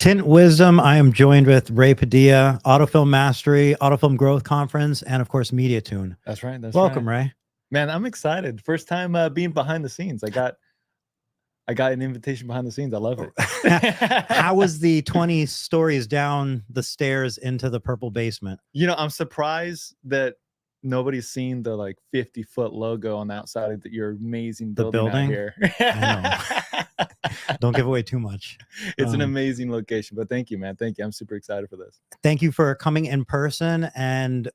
Tint Wizdom. I am joined with Ray Padilla, Autofilm Mastery, Autofilm Growth Conference, and of course, Media Tune. That's right. Welcome, Ray. Man, I'm excited. First time being behind the scenes. I got an invitation behind the scenes. I love it. How was the 20 stories down the stairs into the purple basement? You know, I'm surprised that nobody's seen the 50-foot logo on the outside of your amazing building out here. I know. Don't give away too much. It's an amazing location, but thank you, man. Thank you. I'm super excited for this. Thank you for coming in person, and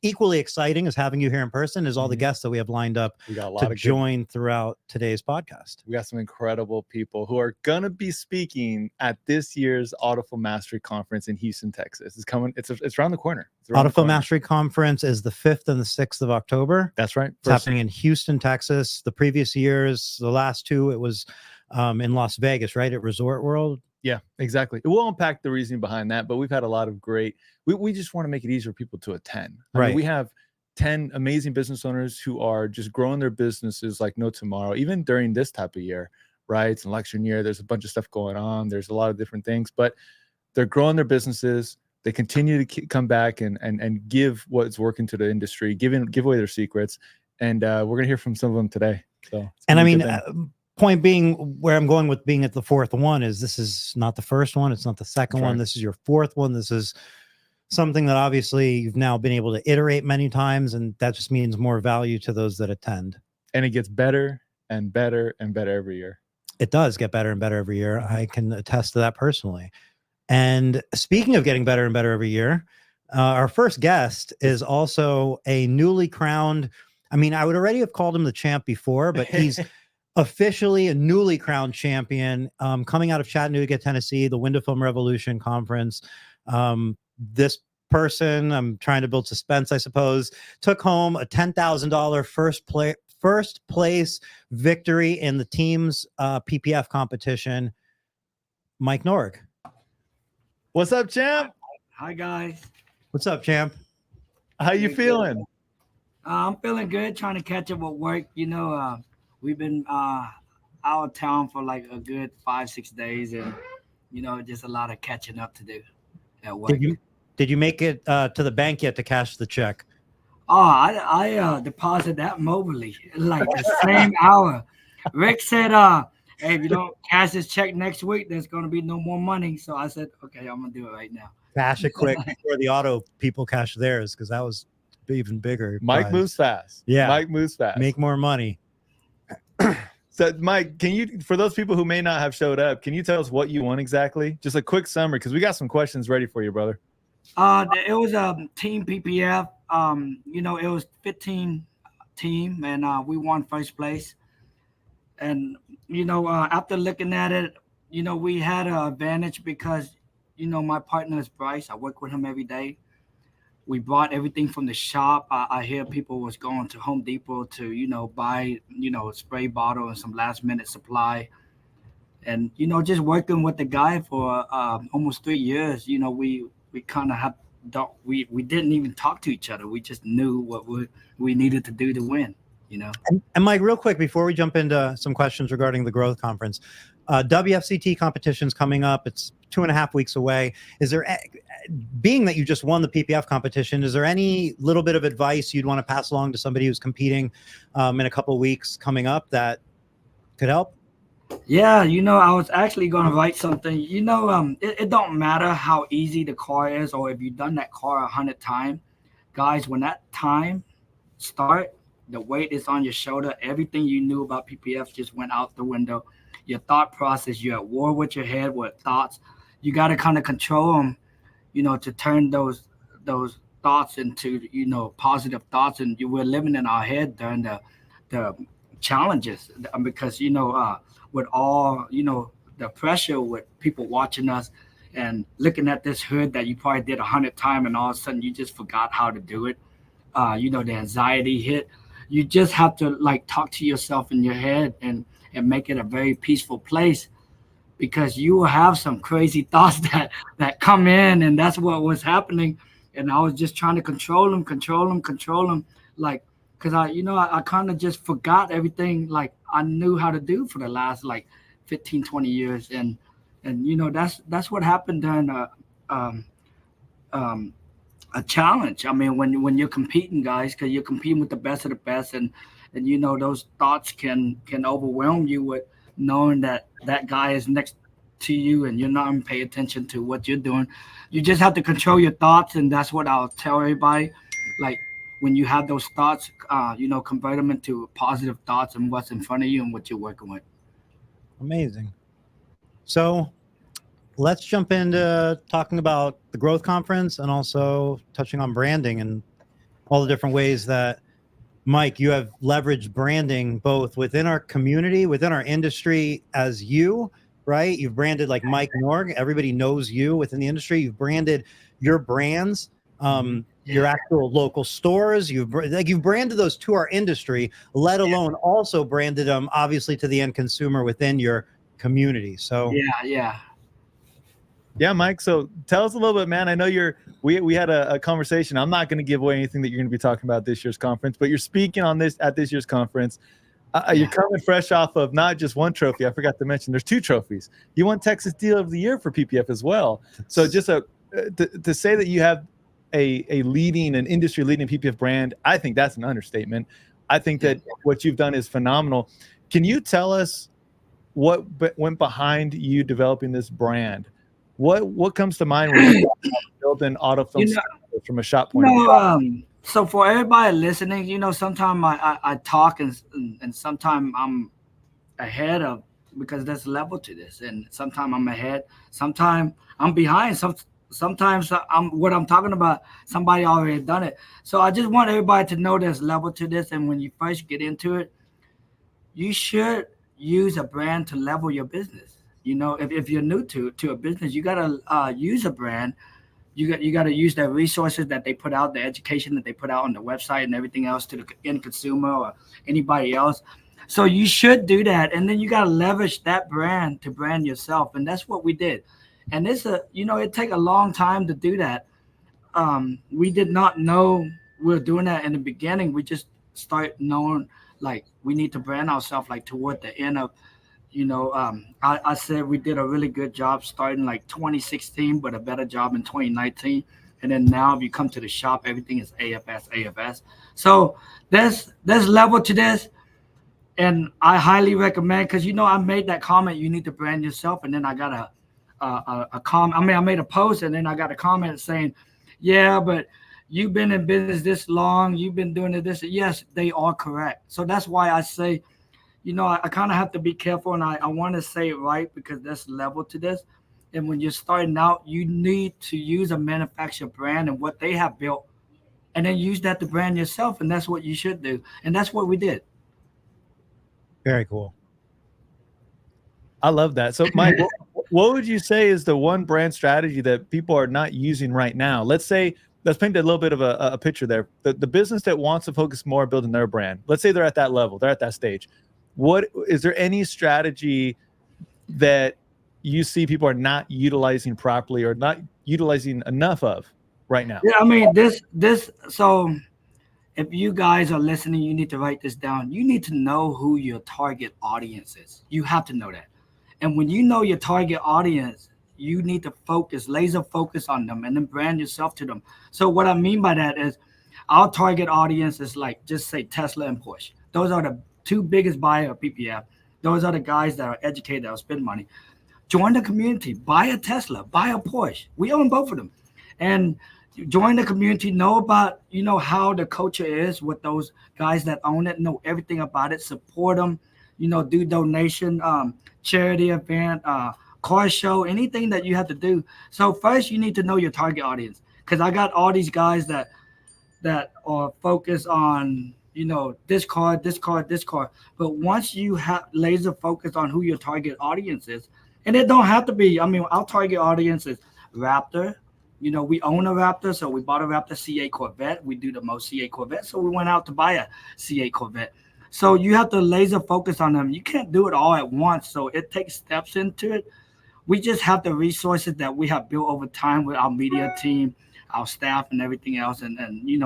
equally exciting as having you here in person is all the guests that we have lined up to join throughout today's podcast. We got some incredible people who are going to be speaking at this year's Autofilm Mastery Conference in Houston, Texas. It's coming. It's around the corner. Autofilm Mastery Conference is the 5th and the 6th of October. That's right. It's happening in Houston, Texas. The previous years, the last two, it was in Las Vegas, right? At Resort World. Yeah, exactly. We'll unpack the reasoning behind that, but we've had a lot of great, we just want to make it easier for people to attend. I mean, we have 10 amazing business owners who are just growing their businesses like no tomorrow, even during this type of year, right? It's an election year. There's a bunch of stuff going on. There's a lot of different things, but they're growing their businesses. They continue to come back and give what's working to the industry, give away their secrets. And we're going to hear from some of them today. So, and I mean, point being, where I'm going with being at the fourth one is this is not the first one. It's not the second one. This is your fourth one. This is something that obviously you've now been able to iterate many times, and that just means more value to those that attend. And it gets better and better and better every year. It does get better and better every year. I can attest to that personally. And speaking of getting better and better every year, our first guest is also a newly crowned, I mean, I would already have called him the champ before, but he's officially a newly crowned champion, coming out of Chattanooga, Tennessee, the Window Film Revolution Conference. This person, I'm trying to build suspense, I suppose, took home a $10,000 first place victory in the team's PPF competition. Mike Norg. What's up, champ? Hi, guys. What's up, champ? How you feeling? I'm feeling good, trying to catch up with work. You know, we've been out of town for like a good 5-6 days, and, you know, just a lot of catching up to do at work. Did you make it to the bank yet to cash the check? Oh, I deposited that mobilely, like the same hour. Rick said, hey, if you don't cash this check next week, there's going to be no more money. So I said, okay, I'm going to do it right now. Cash it quick before the auto people cash theirs, because that was even bigger. Mike moves fast. Yeah. Mike moves fast. Make more money. So, Mike, can you, for those people who may not have showed up, can you tell us what you won exactly? Just a quick summary, because we got some questions ready for you, brother. It was a team PPF. You know, it was 15 team, and we won first place. And, you know, after looking at it, you know, we had an advantage because, you know, my partner is Bryce. I work with him every day. We bought everything from the shop. I hear people was going to Home Depot to, you know, buy, you know, a spray bottle and some last minute supply. And, you know, just working with the guy for almost 3 years, you know, we kind of we didn't even talk to each other. We just knew what we needed to do to win. You know, and Mike, real quick before we jump into some questions regarding the growth conference, WFCT competition's coming up. It's 2.5 weeks away. Is there, being that you just won the PPF competition, is there any little bit of advice you'd want to pass along to somebody who's competing in a couple of weeks coming up that could help? Yeah, you know, I was actually going to write something. You know, it don't matter how easy the car is, or if you've done that car 100 times, guys. When that time start, the weight is on your shoulder. Everything you knew about PPF just went out the window. Your thought process, you're at war with your head, with thoughts. You got to kind of control them, you know, to turn those thoughts into, you know, positive thoughts. And we're living in our head during the challenges, because, you know, with all, you know, the pressure with people watching us and looking at this hood that you probably did 100 times, and all of a sudden you just forgot how to do it. You know, the anxiety hit. You just have to like talk to yourself in your head and make it a very peaceful place, because you will have some crazy thoughts that come in, and that's what was happening. And I was just trying to control them, like, because I kind of just forgot everything like I knew how to do for the last like 15, 20 years. And, And that's what happened during um, um, a challenge. I mean, when you're competing, guys, because you're competing with the best of the best, and those thoughts can overwhelm you with knowing that that guy is next to you, and you're not even pay attention to what you're doing. You just have to control your thoughts, and that's what I'll tell everybody. Like when you have those thoughts, convert them into positive thoughts and what's in front of you and what you're working with. Amazing. So let's jump into talking about the growth conference and also touching on branding and all the different ways that, Mike, you have leveraged branding both within our community, within our industry as you, right? You've branded like Mike Norg. Everybody knows you within the industry. You've branded your brands, your actual local stores. You've branded those to our industry, let alone also branded them obviously to the end consumer within your community. So yeah, Mike. So tell us a little bit, man. I know we had a conversation. I'm not going to give away anything that you're going to be talking about this year's conference, but you're speaking on this at this year's conference. You're coming fresh off of not just one trophy. I forgot to mention there's 2 trophies. You won Texas Deal of the Year for PPF as well. So just to say that you have an industry leading PPF brand, I think that's an understatement. I think that what you've done is phenomenal. Can you tell us what went behind you developing this brand? What comes to mind when you building auto film from a shop point of view? So for everybody listening, sometimes I talk and sometimes I'm ahead of, because there's a level to this, and sometimes I'm ahead, sometimes I'm behind, sometimes what I'm talking about, somebody already done it. So I just want everybody to know there's level to this, and when you first get into it, you should use a brand to level your business. If you're new to a business, you gotta use a brand. You got to use the resources that they put out, the education that they put out on the website and everything else to the end consumer or anybody else. So you should do that, and then you got to leverage that brand to brand yourself, and that's what we did. And it take a long time to do that. We did not know we were doing that in the beginning. We just start knowing like we need to brand ourselves like toward the end of. I said we did a really good job starting like 2016, but a better job in 2019. And then now if you come to the shop, everything is AFS. So there's level to this. And I highly recommend, because I made that comment, you need to brand yourself. And then I got a comment. I mean, I made a post and then I got a comment saying, yeah, but you've been in business this long, you've been doing this. Yes, they are correct. So that's why I say, I kind of have to be careful, and I want to say it right because there's level to this. And when you're starting out, you need to use a manufacturer brand and what they have built, and then use that to brand yourself. And that's what you should do. And that's what we did. Very cool. I love that. So, Mike, what would you say is the one brand strategy that people are not using right now? Let's paint a little bit of a picture there. The business that wants to focus more on building their brand. Let's say they're at that level. They're at that stage. What is there any strategy that you see people are not utilizing properly or not utilizing enough of right now? Yeah, I mean this. So if you guys are listening, you need to write this down. You need to know who your target audience is. You have to know that. And when you know your target audience, you need to laser focus on them, and then brand yourself to them. So what I mean by that is our target audience is like, just say Tesla and Porsche. Those are the 2 biggest buyer of PPF. Those are the guys that are educated, that will spend money. Join the community, buy a Tesla, buy a Porsche. We own both of them. And join the community, know about, how the culture is with those guys that own it, know everything about it, support them, do donation, charity event, car show, anything that you have to do. So first you need to know your target audience, because I got all these guys that are focused on, this car. But once you have laser focus on who your target audience is, and it don't have to be, our target audience is Raptor. We own a Raptor, so we bought a Raptor C8 Corvette. We do the most C8 Corvette, so we went out to buy a C8 Corvette. So you have to laser focus on them. You can't do it all at once, so it takes steps into it. We just have the resources that we have built over time with our media team, our staff and everything else, and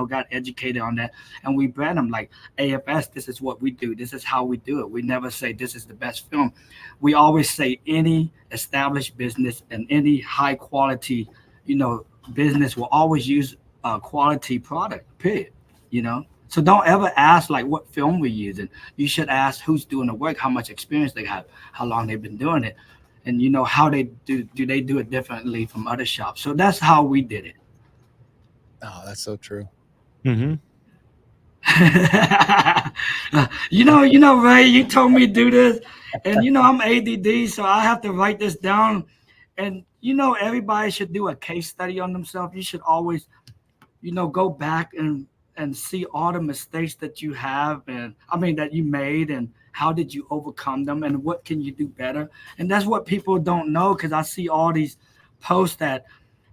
got educated on that. And we brand them like AFS. This is what we do. This is how we do it. We never say this is the best film. We always say any established business and any high quality, business will always use a quality product, period. So don't ever ask like what film we're using. You should ask who's doing the work, how much experience they have, how long they've been doing it, and how they do they do it differently from other shops. So that's how we did it. Oh, that's so true. Mm-hmm. Ray, you told me to do this, and I'm ADD, so I have to write this down. And everybody should do a case study on themselves. You should always, go back and see all the mistakes that you have, and that you made, and how did you overcome them, and what can you do better. And that's what people don't know, because I see all these posts that,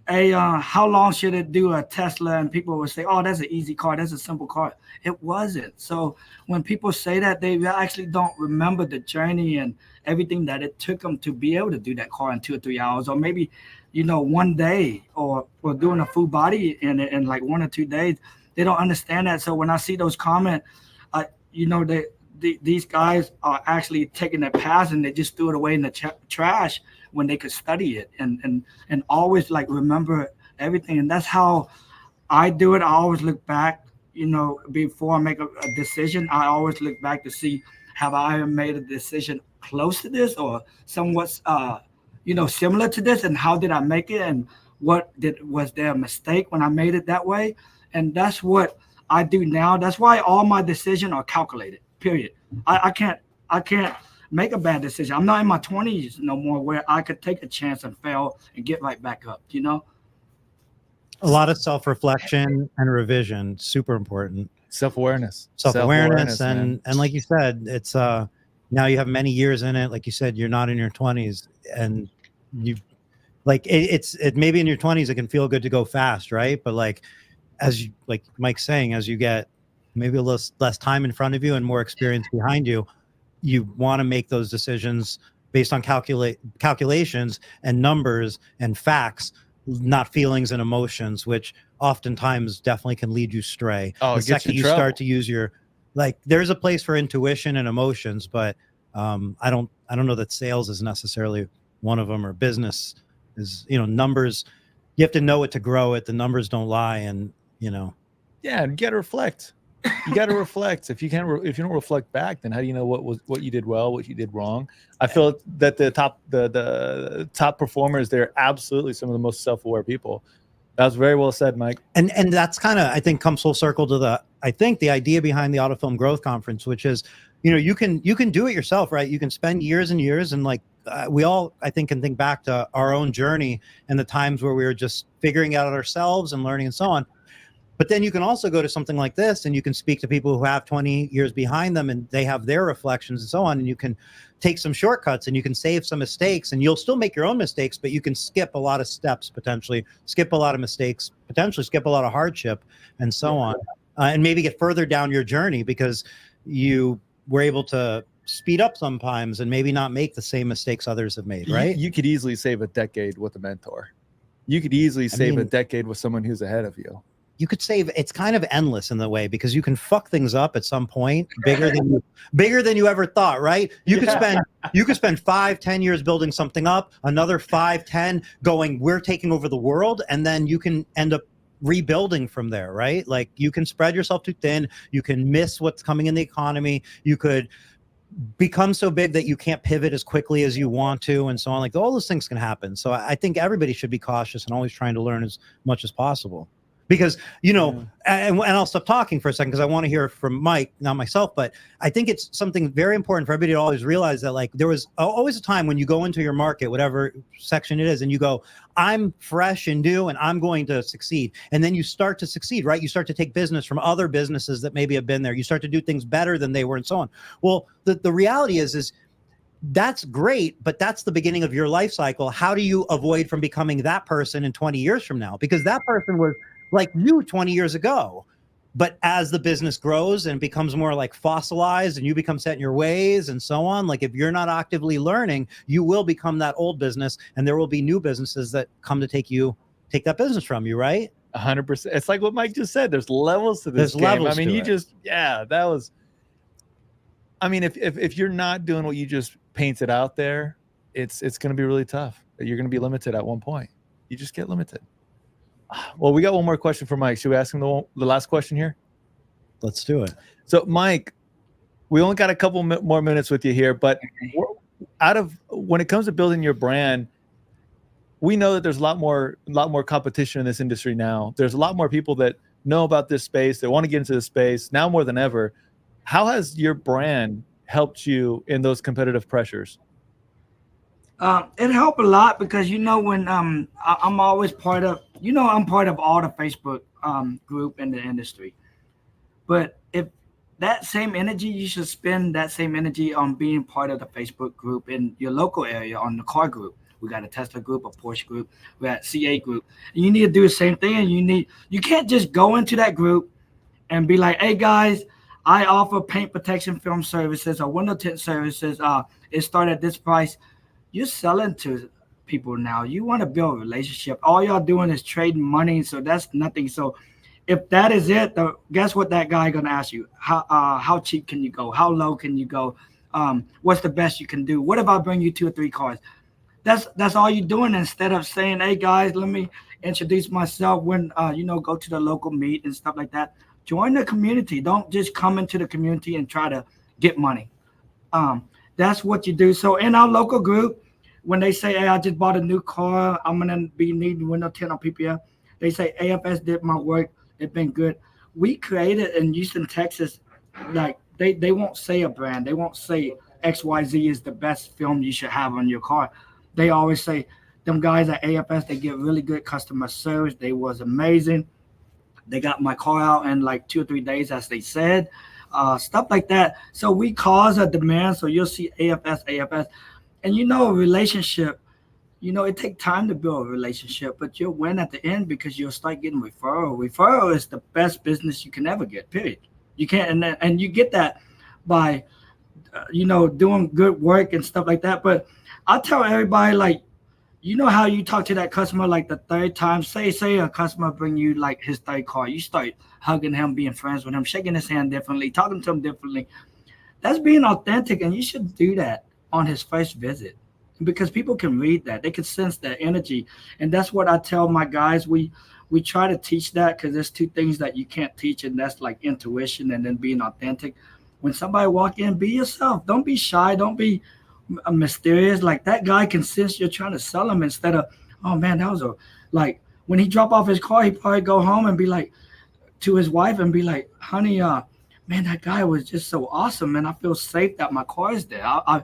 hey, how long should it do a Tesla? And people will say, oh, that's an easy car, that's a simple car. It wasn't. So when people say that, they actually don't remember the journey and everything that it took them to be able to do that car in 2 or 3 hours, or maybe one day, or doing a full body in like 1 or 2 days. They don't understand that. So when I see those comments, these guys are actually taking their past and they just threw it away in the trash when they could study it and always like remember everything. And that's how I do it. I always look back, before I make a decision. I always look back to see, have I made a decision close to this or somewhat, similar to this, and how did I make it, and was there a mistake when I made it that way? And that's what I do now. That's why all my decisions are calculated, period. I can't make a bad decision. I'm not in my 20s no more where I could take a chance and fail and get right back up, A lot of self-reflection and revision, super important. Self-awareness. And like you said, it's now you have many years in it. Like you said, you're not in your 20s, and you like it maybe in your 20s it can feel good to go fast, right? But like Mike's saying, as you get maybe a little less time in front of you and more experience behind you, you want to make those decisions based on calculations and numbers and facts, not feelings and emotions, which oftentimes definitely can lead you astray. Oh, the second you start to use your, there's a place for intuition and emotions, but I don't know that sales is necessarily one of them, or business is, numbers. You have to know it to grow it. The numbers don't lie. And yeah, you got to reflect. You got to reflect. If you don't reflect back, then how do you know what you did well, what you did wrong? I feel that the top performers, they're absolutely some of the most self-aware people. That was very well said, Mike. And that's kind of, I think, comes full circle to the idea behind the Autofilm Growth Conference, which is, you can do it yourself, right? You can spend years and years, and we all, I think, can think back to our own journey and the times where we were just figuring out ourselves and learning and so on. But then you can also go to something like this, and you can speak to people who have 20 years behind them, and they have their reflections and so on. And you can take some shortcuts, and you can save some mistakes, and you'll still make your own mistakes, but you can skip a lot of steps, potentially skip a lot of mistakes, potentially skip a lot of hardship and so on, and maybe get further down your journey because you were able to speed up sometimes and maybe not make the same mistakes others have made, right? You could easily save a decade with a mentor. You could easily save a decade with someone who's ahead of you. You could save, it's kind of endless in the way, because you can fuck things up at some point bigger than you ever thought, right? You could spend 5-10 years building something up, another 5-10 going, we're taking over the world, and then you can end up rebuilding from there, right? Like, you can spread yourself too thin, you can miss what's coming in the economy, you could become so big that you can't pivot as quickly as you want to, and so on. Like, all those things can happen. So I think everybody should be cautious and always trying to learn as much as possible. Because, and I'll stop talking for a second because I want to hear from Mike, not myself, but I think it's something very important for everybody to always realize that, there was always a time when you go into your market, whatever section it is, and you go, I'm fresh and new and I'm going to succeed. And then you start to succeed, right? You start to take business from other businesses that maybe have been there. You start to do things better than they were and so on. Well, the reality is that's great, but that's the beginning of your life cycle. How do you avoid from becoming that person in 20 years from now? Because that person was like you 20 years ago. But as the business grows and becomes more like fossilized and you become set in your ways and so on, if you're not actively learning, you will become that old business, and there will be new businesses that come to take that business from you, right? 100%. It's like what Mike just said. There's levels to this game. Levels I mean, to that was. I mean, if you're not doing what you just painted out there, it's going to be really tough. You're going to be limited at one point. You just get limited. Well, we got one more question for Mike. Should we ask him the last question here? Let's do it. So, Mike, we only got a couple more minutes with you here, but when it comes to building your brand, we know that there's a lot more competition in this industry now. There's a lot more people that know about this space, that want to get into this space now more than ever. How has your brand helped you in those competitive pressures? It helped a lot because, when I'm always part of, I'm part of all the Facebook group in the industry. But if that same energy, you should spend that same energy on being part of the Facebook group in your local area, on the car group. We got a Tesla group, a Porsche group, we got a CA group. And you need to do the same thing. And you can't just go into that group and be like, hey guys, I offer paint protection film services or window tint services. It started at this price. You're selling to people now. You want to build a relationship. All y'all doing is trading money. So that's nothing. So if that is it, guess what that guy gonna ask you? How cheap can you go? How low can you go? What's the best you can do? What if I bring you 2 or 3 cars? That's all you're doing, instead of saying, hey guys, let me introduce myself when go to the local meet and stuff like that. Join the community. Don't just come into the community and try to get money. That's what you do. So in our local group, when they say, hey, I just bought a new car, I'm gonna be needing window tint on PPF, they say AFS did my work. It's been good. We created in Houston, Texas, like they won't say a brand. They won't say XYZ is the best film you should have on your car. They always say, them guys at AFS, they get really good customer service. They was amazing. They got my car out in like 2 or 3 days, as they said, stuff like that. So we cause a demand. So you'll see AFS. And a relationship, it takes time to build a relationship, but you'll win at the end because you'll start getting referral. Referral is the best business you can ever get, period. You can't, and you get that by, doing good work and stuff like that. But I tell everybody, like, how you talk to that customer like the 3rd time, say a customer bring you like his 3rd car, you start hugging him, being friends with him, shaking his hand differently, talking to him differently. That's being authentic, and you should do that on his first visit, because people can read that. They can sense that energy. And that's what I tell my guys. We try to teach that, because there's 2 things that you can't teach, and that's like intuition and then being authentic. When somebody walk in, be yourself. Don't be shy. Don't be mysterious. Like, that guy can sense you're trying to sell him, instead of, oh man, that was like when he drop off his car, he probably go home and be like to his wife and be like, honey, man, that guy was just so awesome, and I feel safe that my car is there. I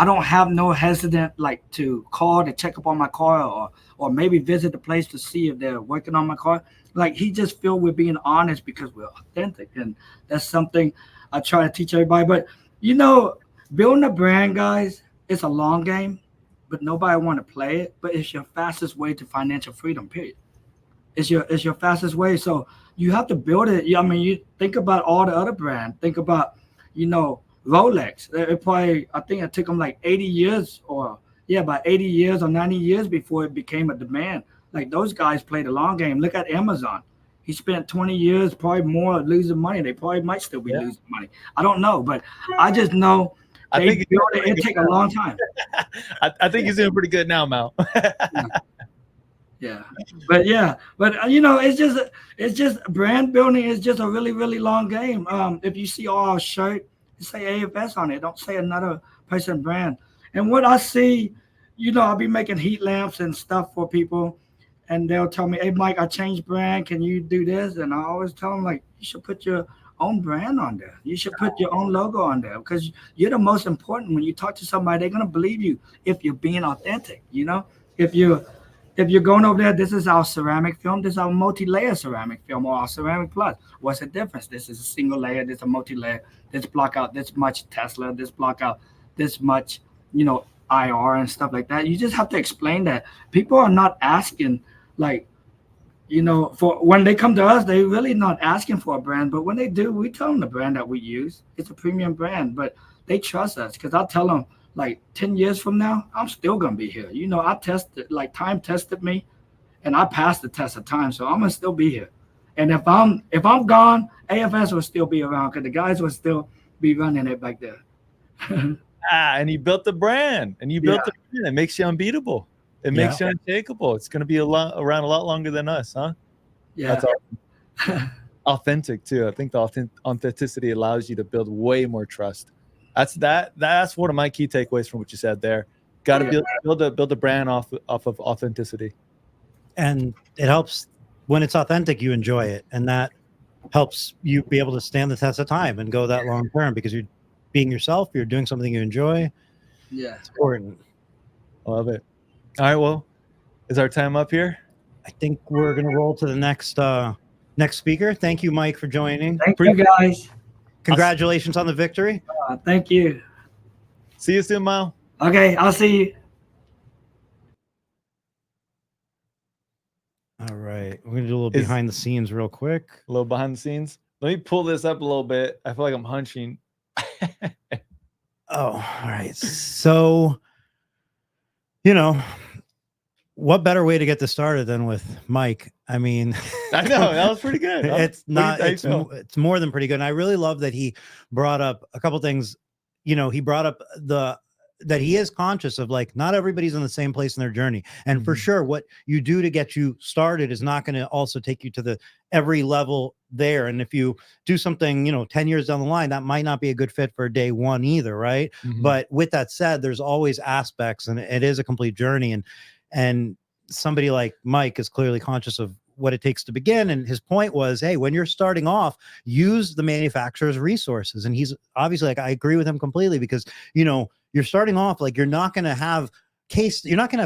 don't have no hesitant like to call to check up on my car, or maybe visit the place to see if they're working on my car. Like, he just feel we're being honest because we're authentic, and that's something I try to teach everybody. But building a brand, guys, it's a long game, but nobody want to play it. But it's your fastest way to financial freedom, period. It's your fastest way. So you have to build it. I mean, you think about all the other brands. Think about, Rolex. I think it took them like 80 years about 80 years or 90 years before it became a demand. Like, those guys played a long game. Look at Amazon. He spent 20 years, probably more, losing money. They probably might still be losing money. I don't know, but I just know it take a long time. I think he's doing pretty good now, Mal. Yeah, but it's just brand building is just a really, really long game. If you see our shirt, it say AFS on it. Don't say another person brand. And what I see, I'll be making heat lamps and stuff for people, and they'll tell me, hey Mike, I changed brand, can you do this? And I always tell them, like, you should put your own brand on there. You should put your own logo on there, because you're the most important. When you talk to somebody, they're gonna believe you if you're being authentic. If you're going over there, this is our ceramic film, this is our multi-layer ceramic film, or our ceramic plus. What's the difference? This is a single layer, this is a multi-layer, this block out this much Tesla, this block out this much, IR and stuff like that. You just have to explain that. People are not asking, like, for when they come to us, they really not asking for a brand. But when they do, we tell them the brand that we use. It's a premium brand, but they trust us, because I'll tell them, like, 10 years from now, I'm still going to be here. I tested, like, time tested me, and I passed the test of time, so I'm gonna still be here. And if I'm gone, AFS will still be around because the guys will still be running it back there. And you built the brand, and you built the brand. It makes you unbeatable. It makes you unshakable. It's going to be around a lot longer than us, huh? Yeah. That's awesome. Authentic too. I think the authenticity allows you to build way more trust. That's one of my key takeaways from what you said there. Got to build a brand off of authenticity. And it helps when it's authentic, you enjoy it, and that helps you be able to stand the test of time and go that long term because you're being yourself. You're doing something you enjoy. Yeah, it's important. I love it. All right, well, is our time up here? I think we're gonna roll to the next speaker. Thank you, Mike, for joining. Thank you, guys. Congratulations on the victory. Thank you. See you soon, Mile. Okay, I'll see you. All right, we're gonna do a little behind the scenes real quick. A little behind the scenes. Let me pull this up a little bit. I feel like I'm hunching. All right. So, what better way to get this started than with Mike? I mean, I know that was pretty good. It's more than pretty good. And I really love that he brought up a couple things. He brought up that he is conscious of, like, not everybody's in the same place in their journey. And for sure, what you do to get you started is not going to also take you to every level there. And if you do something, 10 years down the line, that might not be a good fit for day one either. Right. But with that said, there's always aspects, and it is a complete journey. And somebody like Mike is clearly conscious of what it takes to begin. And his point was, hey, when you're starting off, use the manufacturer's resources. And he's obviously, like, I agree with him completely, because, you're starting off, like, you're not going to have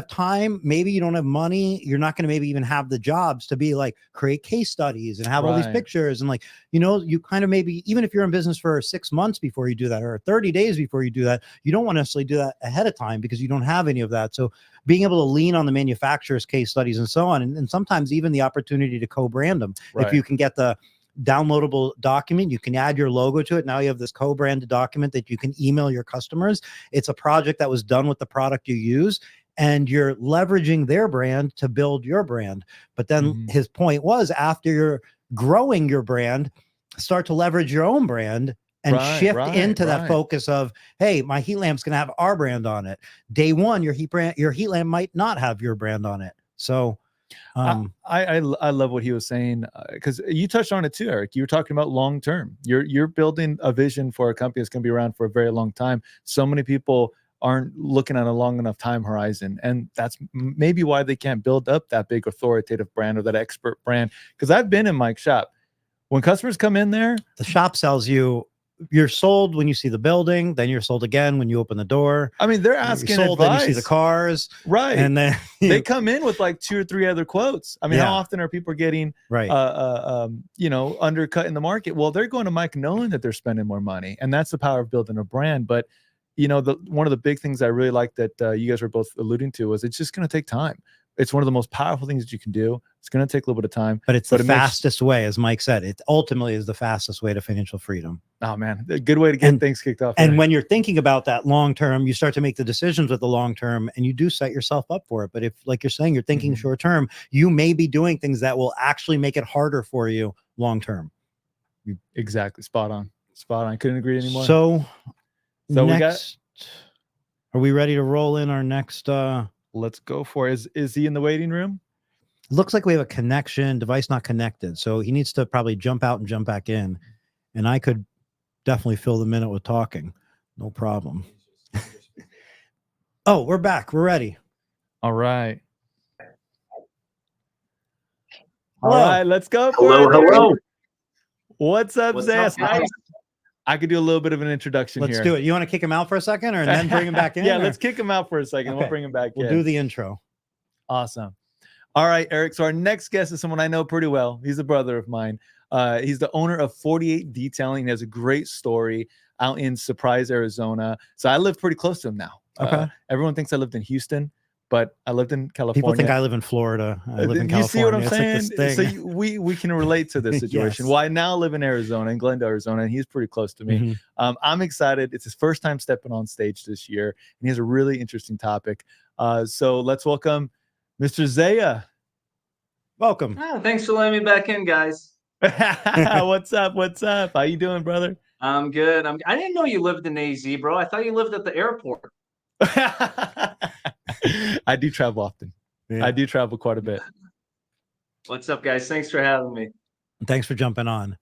time. Maybe you don't have money. You're not going to maybe even have the jobs to be like create case studies and have all these pictures. And, like, you kind of, maybe even if you're in business for 6 months before you do that, or 30 days before you do that, you don't want to necessarily do that ahead of time because you don't have any of that. So being able to lean on the manufacturer's case studies and so on, and sometimes even the opportunity to co-brand them. If you can get the downloadable document, you can add your logo to it. Now you have this co-branded document that you can email your customers. It's a project that was done with the product you use, and you're leveraging their brand to build your brand. But then his point was, after you're growing your brand, start to leverage your own brand and shift into that focus of, hey, my heat lamp's going to have our brand on it. Day one, your heat lamp might not have your brand on it. So I love what he was saying, because you touched on it too, Eric. You were talking about long term. You're building a vision for a company that's going to be around for a very long time. So many people aren't looking at a long enough time horizon, and that's maybe why they can't build up that big authoritative brand or that expert brand. Because I've been in Mike's shop. When customers come in there, the shop sells you. You're sold when you see the building, then you're sold again when you open the door. I mean, they're asking sold, advice. then you see the cars, right? And then they come in with like 2 or 3 other quotes. I mean, how often are people getting undercut in the market? Well, they're going to Mike knowing that they're spending more money, and that's the power of building a brand. But one of the big things I really like that you guys were both alluding to was, it's just going to take time. It's one of the most powerful things that you can do. It's going to take a little bit of time, but it's the fastest way, as Mike said. It ultimately is the fastest way to financial freedom. Oh man, a good way to get things kicked off. And when you're thinking about that long term, you start to make the decisions with the long term, and you do set yourself up for it. But if, like you're saying, you're thinking short term, you may be doing things that will actually make it harder for you long term. Exactly, spot on. Couldn't agree anymore. So next, are we ready to roll in our next? Let's go for it. Is he in the waiting room? Looks like we have a connection, device not connected. So he needs to probably jump out and jump back in. And I could definitely fill the minute with talking. No problem. Oh, we're back. We're ready. All right. Hello. All right, let's go for it. Hello. What's up, Zay? I could do a little bit of an introduction here. Let's do it. You want to kick him out for a second, and then bring him back in? Yeah, let's kick him out for a second. Okay. We'll bring him back in. We'll do the intro. Awesome. All right, Eric. So our next guest is someone I know pretty well. He's a brother of mine. He's the owner of 48 Detailing. He has a great story out in Surprise, Arizona. So I live pretty close to him now. Okay. Everyone thinks I lived in Houston, but I lived in California. People think I live in Florida. I live in California. You see what I'm saying? Like so we can relate to this situation. Yes. Well, I now live in Arizona, in Glendale, Arizona, and he's pretty close to me. I'm excited. It's his first time stepping on stage this year, and he has a really interesting topic. So let's welcome Mr. Zaya. Welcome. Oh, thanks for letting me back in, guys. What's up? What's up? How you doing, brother? I'm good. I didn't know you lived in AZ, bro. I thought you lived at the airport. I do travel often. Yeah. I do travel quite a bit. What's up, guys? Thanks for having me. Thanks for jumping on.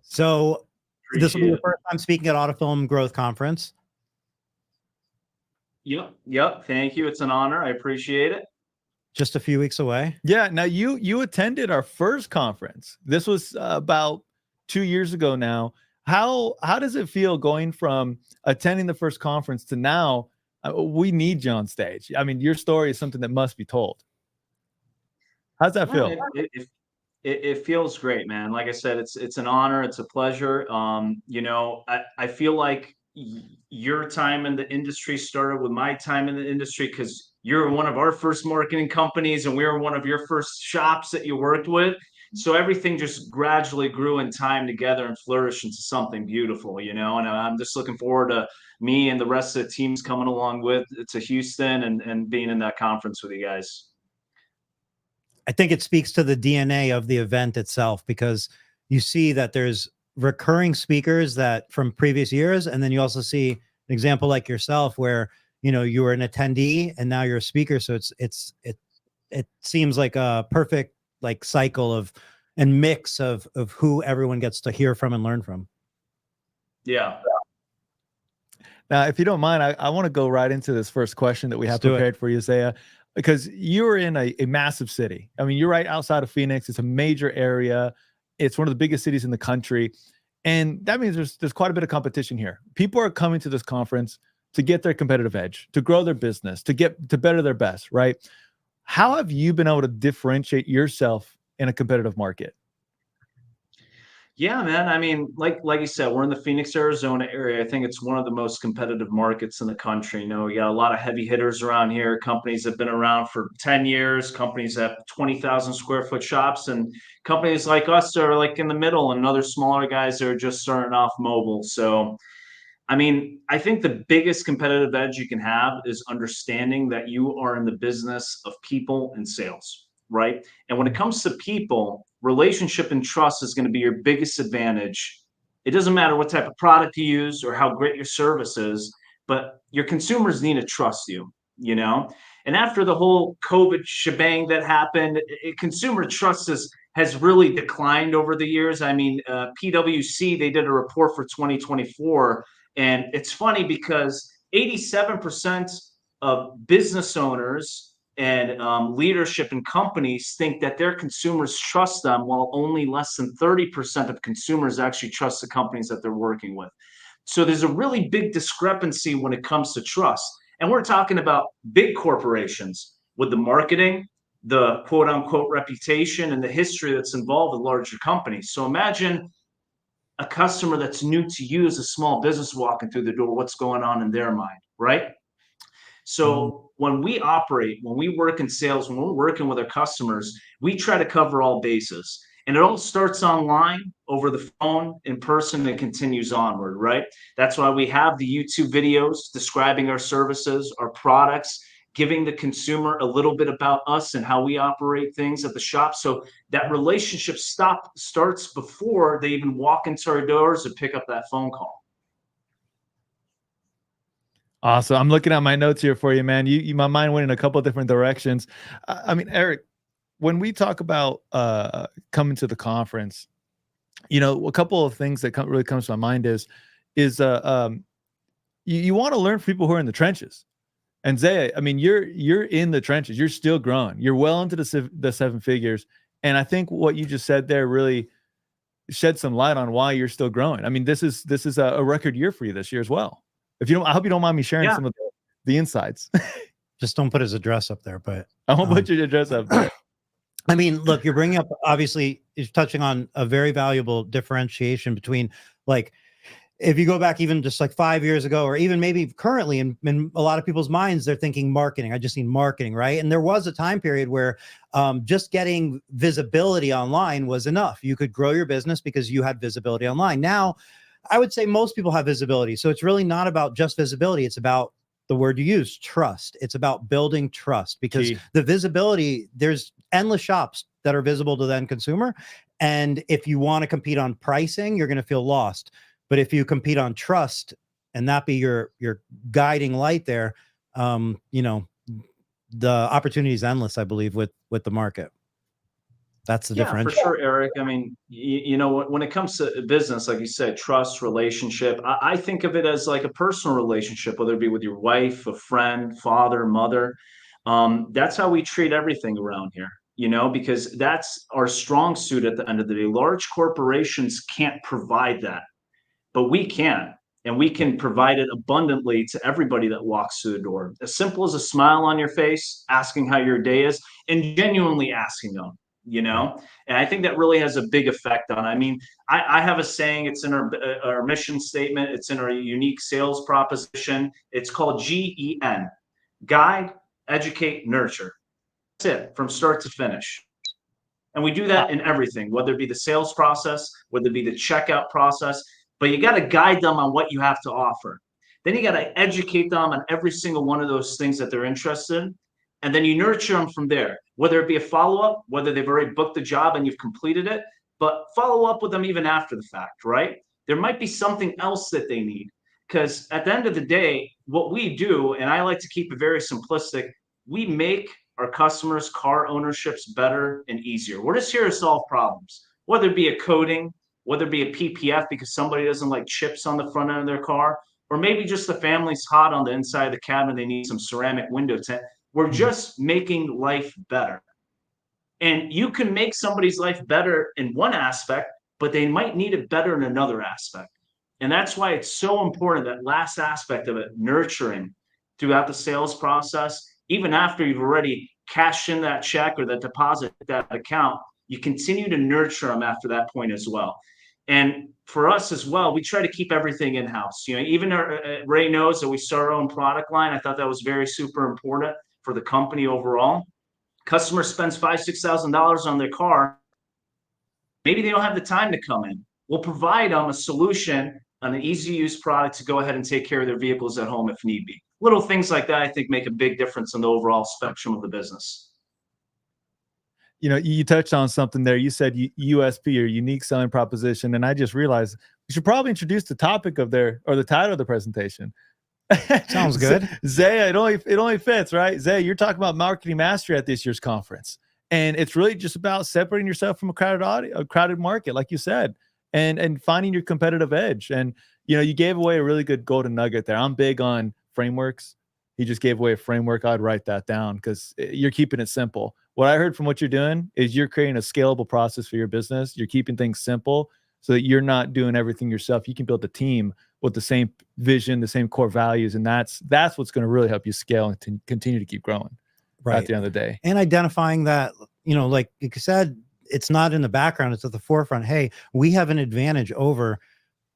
So this will be the first time speaking at Autofilm Growth Conference. Yep. Thank you. It's an honor. I appreciate it. Just a few weeks away. Yeah. Now you attended our first conference. This was about 2 years ago now. How does it feel going from attending the first conference to now? We need you on stage. I mean, your story is something that must be told. How's that feel? It feels great, man. Like I said, it's an honor. It's a pleasure. I feel like your time in the industry started with my time in the industry because you're one of our first marketing companies and we were one of your first shops that you worked with. So everything just gradually grew in time together and flourished into something beautiful, and I'm just looking forward to me and the rest of the teams coming along to Houston and being in that conference with you guys. I think it speaks to the DNA of the event itself, because you see that there's recurring speakers that from previous years, and then you also see an example like yourself where you were an attendee and now you're a speaker. So it seems like a perfect cycle and mix of who everyone gets to hear from and learn from. Yeah. Now, if you don't mind, I want to go right into this first question that we have prepared for you, Zaya. Because you're in a massive city. I mean, you're right outside of Phoenix. It's a major area. It's one of the biggest cities in the country. And that means there's quite a bit of competition here. People are coming to this conference to get their competitive edge, to grow their business, to better their best, right? How have you been able to differentiate yourself in a competitive market? Yeah, man. I mean, like you said, we're in the Phoenix, Arizona area. I think it's one of the most competitive markets in the country. We got a lot of heavy hitters around here. Companies that have been around for 10 years, companies that have 20,000 square foot shops, and companies like us are like in the middle, and other smaller guys that are just starting off mobile. So, I mean, I think the biggest competitive edge you can have is understanding that you are in the business of people and sales, right? And when it comes to people, relationship and trust is going to be your biggest advantage. It doesn't matter what type of product you use or how great your service is, but your consumers need to trust you, And after the whole COVID shebang that happened, consumer trust has really declined over the years. I mean, PwC, they did a report for 2024. And it's funny because 87% of business owners and leadership in companies think that their consumers trust them, while only less than 30% of consumers actually trust the companies that they're working with. So there's a really big discrepancy when it comes to trust. And we're talking about big corporations with the marketing, the quote unquote reputation, and the history that's involved with larger companies. So imagine a customer that's new to you as a small business walking through the door, what's going on in their mind, right? So when we work in sales, when we're working with our customers, we try to cover all bases. And it all starts online, over the phone, in person, and continues onward, right? That's why we have the YouTube videos describing our services, our products, giving the consumer a little bit about us and how we operate things at the shop. So that relationship starts before they even walk into our doors and pick up that phone call. Awesome. I'm looking at my notes here for you, man. My mind went in a couple of different directions. I mean, Eric, when we talk about coming to the conference, a couple of things that really comes to my mind is you want to learn from people who are in the trenches. And Zaya, I mean, you're in the trenches. You're still growing. You're well into the seven figures. And I think what you just said there really shed some light on why you're still growing. I mean, this is a record year for you this year as well. I hope you don't mind me sharing some of the insights. Just don't put his address up there, but I won't put your address up there. I mean, look, you're bringing up, obviously, you're touching on a very valuable differentiation between, if you go back even just 5 years ago, or even maybe currently in a lot of people's minds, they're thinking marketing. I just need marketing, right? And there was a time period where just getting visibility online was enough. You could grow your business because you had visibility online. Now, I would say most people have visibility. So it's really not about just visibility. It's about the word you use, trust. It's about building trust, because the visibility, there's endless shops that are visible to the end consumer. And if you want to compete on pricing, you're going to feel lost. But if you compete on trust and that be your guiding light there, you know, the opportunity is endless, I believe, with the market. That's the difference. For sure, Eric. I mean, you know, when it comes to business, like you said, trust, relationship, I think of it as like a personal relationship, whether it be with your wife, a friend, father, mother. That's how we treat everything around here, you know, because that's our strong suit at the end of the day. Large corporations can't provide that, but we can. And we can provide it abundantly to everybody that walks through the door. As simple as a smile on your face, asking how your day is, and genuinely asking them, you know. And I think that really has a big effect on. I mean, I have a saying. It's in our mission statement. It's in our unique sales proposition. It's called GEN: guide, educate, nurture. That's it from start to finish. And we do that in everything, whether it be the sales process, whether it be the checkout process. But you got to guide them on what you have to offer. Then you got to educate them on every single one of those things that they're interested in. And then you nurture them from there, whether it be a follow-up, whether they've already booked the job and you've completed it, but follow up with them even after the fact, right? There might be something else that they need. Because at the end of the day, what we do, and I like to keep it very simplistic, we make our customers' car ownerships better and easier. We're just here to solve problems, whether it be a coating, whether it be a PPF because somebody doesn't like chips on the front end of their car, or maybe just the family's hot on the inside of the cabin, they need some ceramic window tint. We're just making life better. And you can make somebody's life better in one aspect, but they might need it better in another aspect. And that's why it's so important, that last aspect of it, nurturing throughout the sales process. Even after you've already cashed in that check or that deposit, that account, you continue to nurture them after that point as well. And for us as well, we try to keep everything in-house. You know, even Ray knows that we start our own product line. I thought that was very super important for the company overall. Customer spends $5,000-$6,000 on their car. Maybe they don't have the time to come in. We'll provide them a solution on an easy-to-use product to go ahead and take care of their vehicles at home if need be. Little things like that, I think, make a big difference in the overall spectrum of the business. You know, you touched on something there. You said USP, or unique selling proposition, and I just realized we should probably introduce the topic of the title of the presentation. Sounds good. Zay, it only fits, right? Zay, you're talking about marketing mastery at this year's conference, and it's really just about separating yourself from a crowded market, like you said, and finding your competitive edge. And you know, you gave away a really good golden nugget there. I'm big on frameworks. He just gave away a framework. I'd write that down because you're keeping it simple. What I heard from what you're doing is you're creating a scalable process for your business. You're keeping things simple so that you're not doing everything yourself. You can build a team with the same vision, the same core values, and that's what's going to really help you scale and to continue to keep growing. Right. At the end of the day, and identifying that, you know, like you said, it's not in the background; it's at the forefront. Hey, we have an advantage over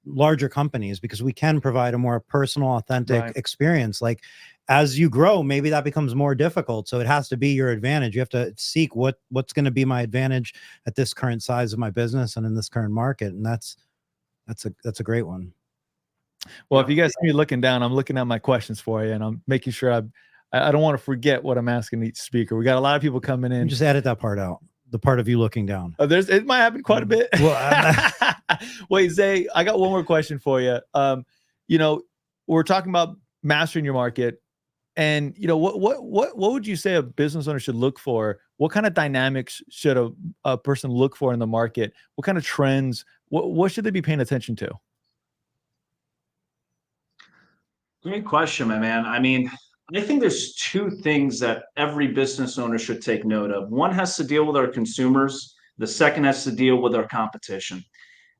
larger companies because we can provide a more personal, authentic experience. Like, as you grow, maybe that becomes more difficult. So it has to be your advantage. You have to seek what's going to be my advantage at this current size of my business and in this current market. And that's a great one. Well, if you guys see me looking down, I'm looking at my questions for you, and I'm making sure I don't want to forget what I'm asking each speaker. We got a lot of people coming in. Just edit that part out. The part of you looking down. Oh, it might happen quite a bit. Well, wait, Zay, I got one more question for you. You know, we're talking about mastering your market, and you know, what would you say a business owner should look for? What kind of dynamics should a person look for in the market? What kind of trends? What should they be paying attention to? Great question, my man. I mean, I think there's two things that every business owner should take note of. One has to deal with our consumers. The second has to deal with our competition.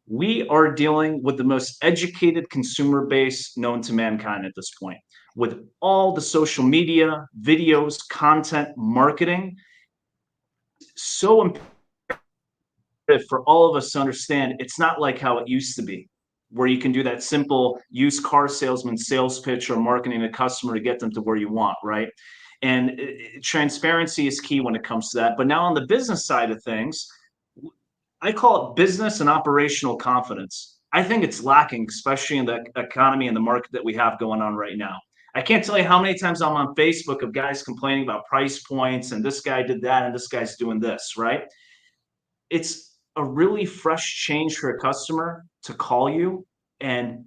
We are dealing with the most educated consumer base known to mankind at this point. With all the social media, videos, content, marketing, so important for all of us to understand it's not like how it used to be, where you can do that simple used car salesman sales pitch or marketing a customer to get them to where you want, right? And transparency is key when it comes to that. But now on the business side of things, I call it business and operational confidence. I think it's lacking, especially in the economy and the market that we have going on right now. I can't tell you how many times I'm on Facebook of guys complaining about price points and this guy did that and this guy's doing this, right? it's a really fresh change for a customer to call you, and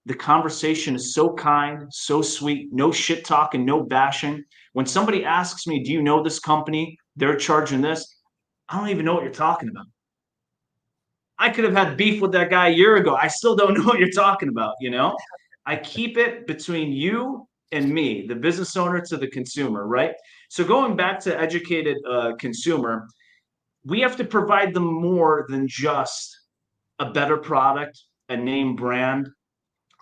the conversation is so kind, so sweet, no shit talking, no bashing. When somebody asks me, do you know this company? They're charging this. I don't even know what you're talking about. I could have had beef with that guy a year ago. I still don't know what you're talking about, you know? I keep it between you and me, the business owner to the consumer, right? So going back to educated consumer, we have to provide them more than just a better product, a name brand,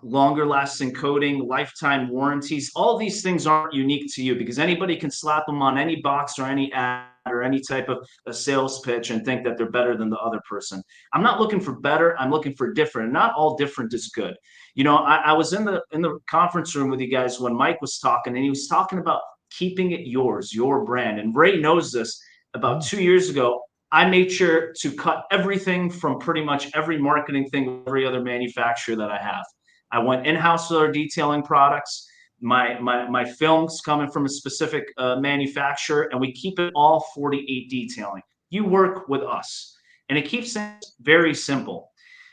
longer lasting coating, lifetime warranties. All these things aren't unique to you because anybody can slap them on any box or any ad or any type of a sales pitch and think that they're better than the other person. I'm not looking for better. I'm looking for different. Not all different is good. You know, I was in the conference room with you guys when Mike was talking, and he was talking about keeping it yours, your brand. And Ray knows this. About 2 years ago, I made sure to cut everything from pretty much every marketing thing, every other manufacturer that I have. I went in-house with our detailing products. My films coming from a specific manufacturer, and we keep it all 48 detailing. You work with us, and it keeps things very simple.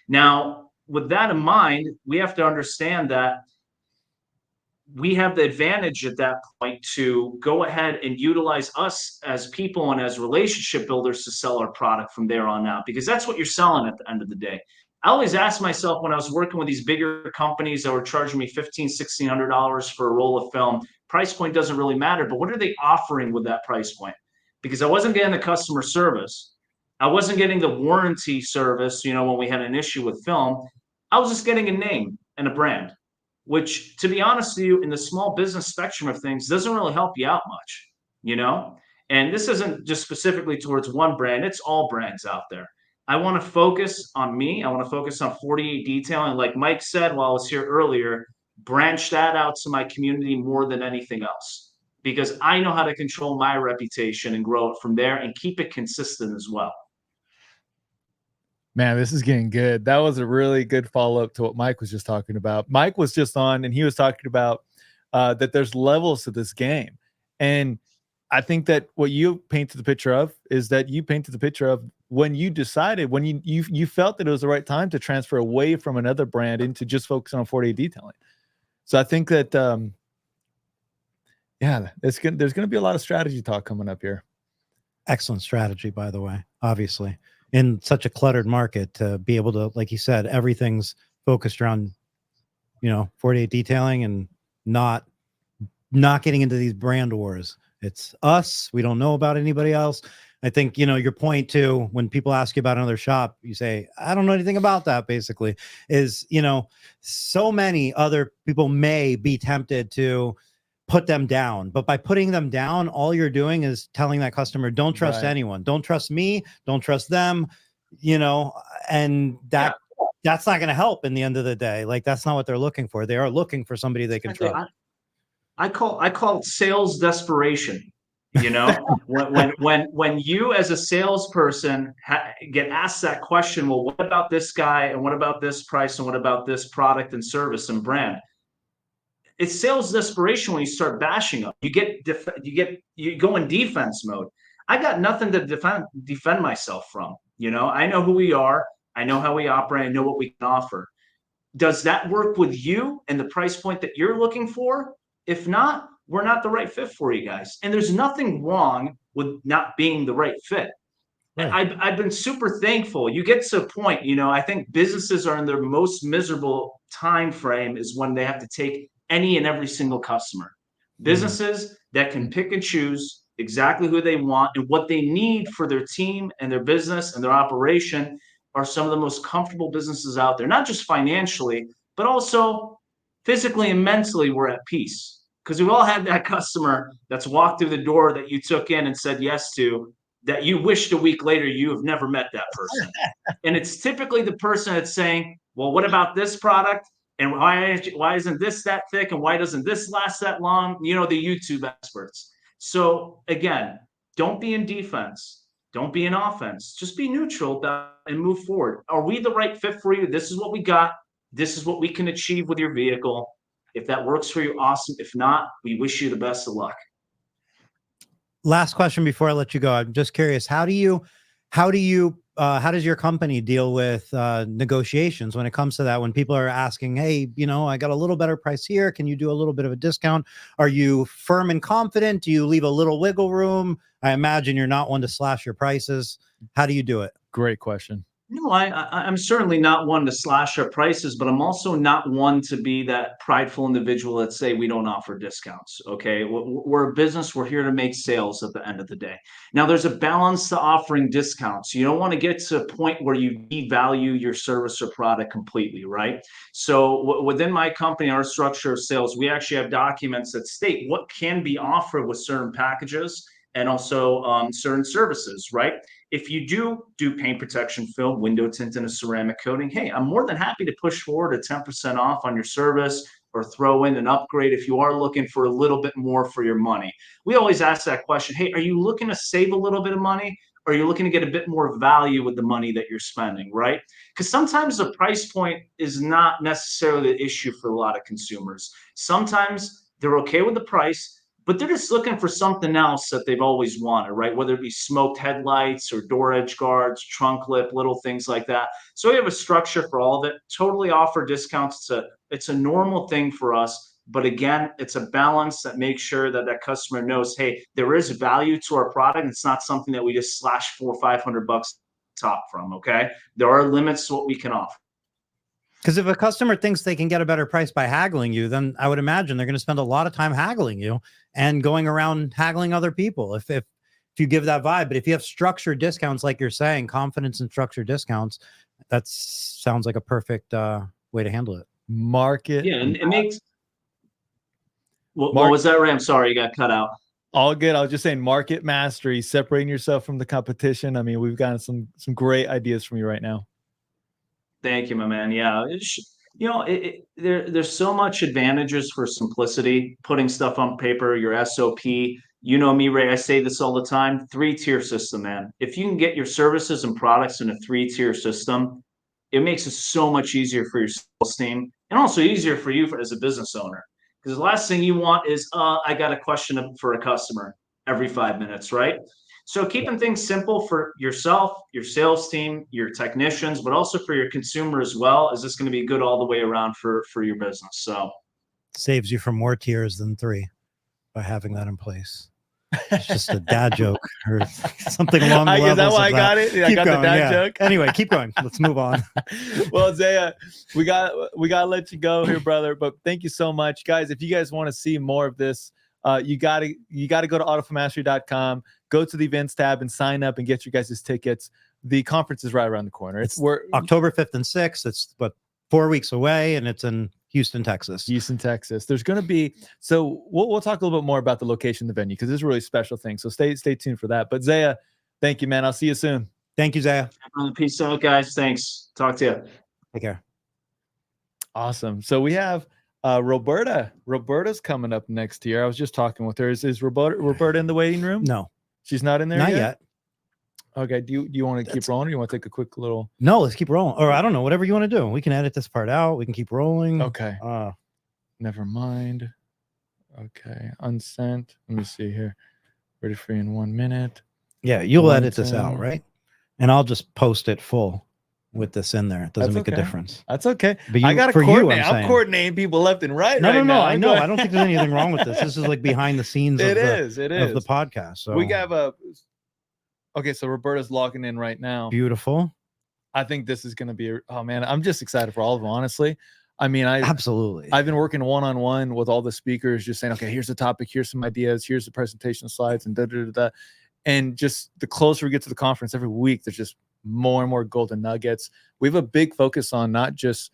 Now, with that in mind, we have to understand that we have the advantage at that point to go ahead and utilize us as people and as relationship builders to sell our product from there on out, because that's what you're selling at the end of the day. I always asked myself when I was working with these bigger companies that were charging me $1,500–$1,600 for a roll of film, price point doesn't really matter, but what are they offering with that price point? Because I wasn't getting the customer service. I wasn't getting the warranty service, you know, when we had an issue with film. I was just getting a name and a brand, which, to be honest with you, in the small business spectrum of things, doesn't really help you out much, you know? And this isn't just specifically towards one brand, it's all brands out there. I want to focus on me. I want to focus on 48 detailing. Like Mike said while I was here earlier, branch that out to my community more than anything else, because I know how to control my reputation and grow it from there and keep it consistent as well. Man, this is getting good. That was a really good follow-up to what Mike was just talking about. Mike was just on, and he was talking about that there's levels to this game. And I think that what you painted the picture of is that you painted the picture of when you decided, when you felt that it was the right time to transfer away from another brand into just focusing on 48 detailing. So I think that, yeah, there's going to be a lot of strategy talk coming up here. Excellent strategy, by the way, obviously. In such a cluttered market, to be able to, like you said, everything's focused around, you know, 48 detailing and not getting into these brand wars. It's us. We don't know about anybody else. I think, you know, your point too, when people ask you about another shop, you say, I don't know anything about that, basically, is, you know, so many other people may be tempted to put them down, but by putting them down, all you're doing is telling that customer, don't trust anyone, don't trust me, don't trust them, you know, and that's not going to help in the end of the day. Like, that's not what they're looking for. They are looking for somebody they can trust. I call it sales desperation. You know, when you as a salesperson get asked that question, well, what about this guy, and what about this price, and what about this product and service and brand? It's sales desperation when you start bashing them. You go in defense mode. I got nothing to defend myself from. You know, I know who we are. I know how we operate. I know what we can offer. Does that work with you and the price point that you're looking for? If not, we're not the right fit for you guys. And there's nothing wrong with not being the right fit. Right. I've been super thankful. You get to a point, you know, I think businesses are in their most miserable time frame is when they have to take any and every single customer. Businesses that can pick and choose exactly who they want and what they need for their team and their business and their operation are some of the most comfortable businesses out there, not just financially, but also physically and mentally. We're at peace because we've all had that customer that's walked through the door that you took in and said yes to, that you wished a week later you have never met that person. And it's typically the person that's saying, well, what about this product? And why isn't this that thick? And why doesn't this last that long? You know, the YouTube experts. So again, don't be in defense. Don't be in offense. Just be neutral and move forward. Are we the right fit for you? This is what we got. This is what we can achieve with your vehicle. If that works for you, awesome. If not, we wish you the best of luck. Last question before I let you go. I'm just curious, how do you how does your company deal with negotiations when it comes to that? When people are asking, hey, I got a little better price here. Can you do a little bit of a discount? Are you firm and confident? Do you leave a little wiggle room? I imagine you're not one to slash your prices. How do you do it? Great question. No, I'm certainly not one to slash our prices, but I'm also not one to be that prideful individual that say we don't offer discounts. Okay, we're a business. We're here to make sales at the end of the day. Now, there's a balance to offering discounts. You don't want to get to a point where you devalue your service or product completely, right? So within my company, our structure of sales, we actually have documents that state what can be offered with certain packages and also certain services, right? If you do paint protection film, window tint, and a ceramic coating, hey, I'm more than happy to push forward a 10% off on your service or throw in an upgrade if you are looking for a little bit more for your money. We always ask that question, hey, are you looking to save a little bit of money? Or are you looking to get a bit more value with the money that you're spending, right? Because sometimes the price point is not necessarily the issue for a lot of consumers. Sometimes they're okay with the price, but they're just looking for something else that they've always wanted, right? Whether it be smoked headlights or door edge guards, trunk lip, little things like that. So we have a structure for all of it. Totally offer discounts. It's a normal thing for us. But again, it's a balance that makes sure that that customer knows, hey, there is value to our product. It's not something that we just slash $400 or $500 top from, okay? There are limits to what we can offer. Because if a customer thinks they can get a better price by haggling you, then I would imagine they're going to spend a lot of time haggling you and going around haggling other people if you give that vibe. But if you have structured discounts, like you're saying, confidence and structured discounts, that sounds like a perfect way to handle it. Market. Yeah, and it makes... What was that, Ray? I'm sorry, you got cut out. All good. I was just saying market mastery, separating yourself from the competition. I mean, we've gotten some great ideas from you right now. Thank you, my man. Yeah, there's so much advantages for simplicity, putting stuff on paper, your SOP. You know me, Ray, I say this all the time, 3-tier system, man. If you can get your services and products in a 3-tier system, it makes it so much easier for your sales team and also easier for you as a business owner. Because the last thing you want is, I got a question for a customer every 5 minutes, right? So keeping things simple for yourself, your sales team, your technicians, but also for your consumer as well, is this going to be good all the way around for your business? So saves you from more tiers than 3 by having that in place. It's just a dad joke or something along the levels. Is that why I got it? I got the dad joke. Anyway, keep going. Let's move on. Well, Zaya, we got to let you go here, brother. But thank you so much, guys. If you guys want to see more of this, you gotta go to autofilmastery.com, go to the events tab and sign up and get your guys' tickets. The conference is right around the corner. We're October 5th and 6th. It's 4 weeks away, and it's in Houston, Texas. There's going to be, so we'll talk a little bit more about the location, the venue, because this is a really special thing. So stay tuned for that. But Zaya, thank you, man. I'll see you soon. Thank you, Zaya. Peace out, guys. Thanks. Talk to you. Take care. Awesome. So we have Roberta. Roberta's coming up next year. I was just talking with her. Is Roberta in the waiting room? No. She's not in there Not yet. Okay. Do you want to keep rolling, or you want to take a quick little? No, let's keep rolling. Or I don't know, whatever you want to do. We can edit this part out. We can keep rolling. Okay. Never mind. Okay. Unsent. Let me see here. Ready for you in 1 minute. Yeah, you'll edit this out, right? And I'll just post it full with this in there. It doesn't make a difference. That's okay. But I got to coordinate. I'm coordinating people left and right. No, now. I know. I don't think there's anything wrong with this. This is like behind the scenes of the podcast. So we have okay, so Roberta's logging in right now. Beautiful. I think this is going to be, oh man, I'm just excited for all of them, honestly. I mean, absolutely. I've been working one-on-one with all the speakers, just saying, okay, here's the topic, here's some ideas, here's the presentation slides, and da-da-da-da. And just the closer we get to the conference every week, there's just more and more golden nuggets. We have a big focus on not just,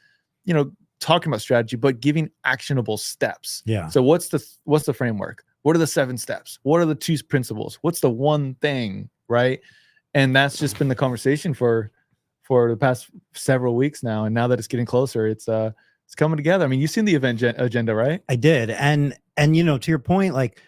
talking about strategy, but giving actionable steps. Yeah. So what's the framework? What are the 7 steps? What are the 2 principles? What's the one thing, right? And that's just been the conversation for the past several weeks now. And now that it's getting closer, it's coming together. I mean, you've seen the event agenda, right? I did. And to your point, like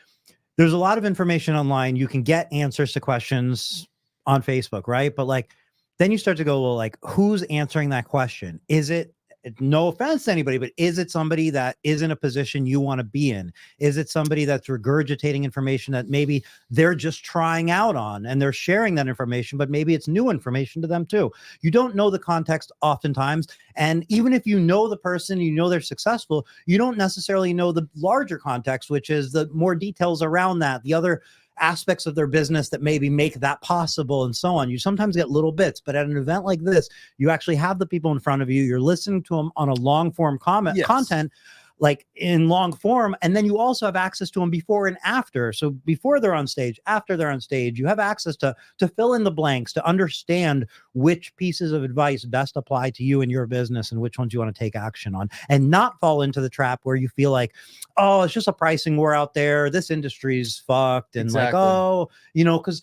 there's a lot of information online. You can get answers to questions on Facebook, right? But like, then you start to go, well, like who's answering that question? Is it no offense to anybody, but is it somebody that is in a position you want to be in? Is it somebody that's regurgitating information that maybe they're just trying out on and they're sharing that information, but maybe it's new information to them too? You don't know the context oftentimes. And even if you know the person, you know they're successful, you don't necessarily know the larger context, which is the more details around that, the other aspects of their business that maybe make that possible and so on. You sometimes get little bits, but at an event like this, you actually have the people in front of you. You're listening to them on a long form content, like in long form. And then you also have access to them before and after. So before they're on stage, after they're on stage, you have access to fill in the blanks, to understand which pieces of advice best apply to you and your business and which ones you want to take action on, and not fall into the trap where you feel like, oh, it's just a pricing war out there. This industry's fucked. And like, oh, you know, because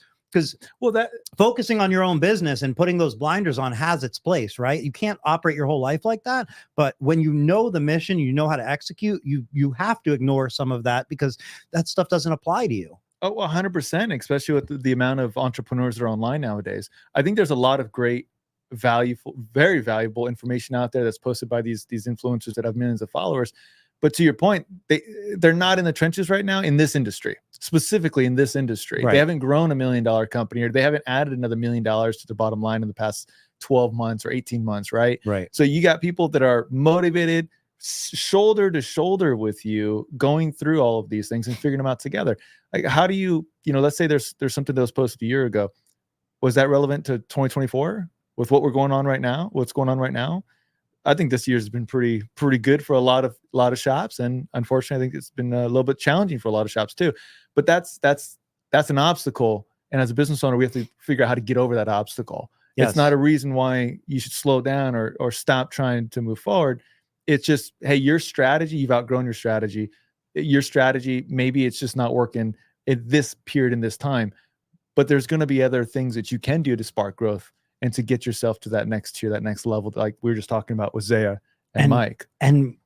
well, that focusing on your own business and putting those blinders on has its place, right? You can't operate your whole life like that. But when you know the mission, you know how to execute, you have to ignore some of that because that stuff doesn't apply to you. Oh, 100%, especially with the amount of entrepreneurs that are online nowadays. I think there's a lot of great, valuable, very valuable information out there that's posted by these influencers that have millions of followers. But to your point, they're not in the trenches right now in this industry, specifically in this industry. Right. They haven't grown $1 million company, or they haven't added another $1 million to the bottom line in the past 12 months or 18 months, right? Right. So you got people that are motivated, shoulder to shoulder with you, going through all of these things and figuring them out together. Like, how do you know, let's say there's something that was posted a year ago. Was that relevant to 2024 with what we're going on right now? What's going on right now? I think this year's been pretty good for a lot of shops, and unfortunately, I think it's been a little bit challenging for a lot of shops too. But that's an obstacle, and as a business owner, we have to figure out how to get over that obstacle. Yes. It's not a reason why you should slow down or stop trying to move forward. It's just, hey, your strategy, you've outgrown your strategy. Your strategy, maybe it's just not working at this period in this time, but there's going to be other things that you can do to spark growth and to get yourself to that next tier, that next level, like we were just talking about with Zaya and Mike. And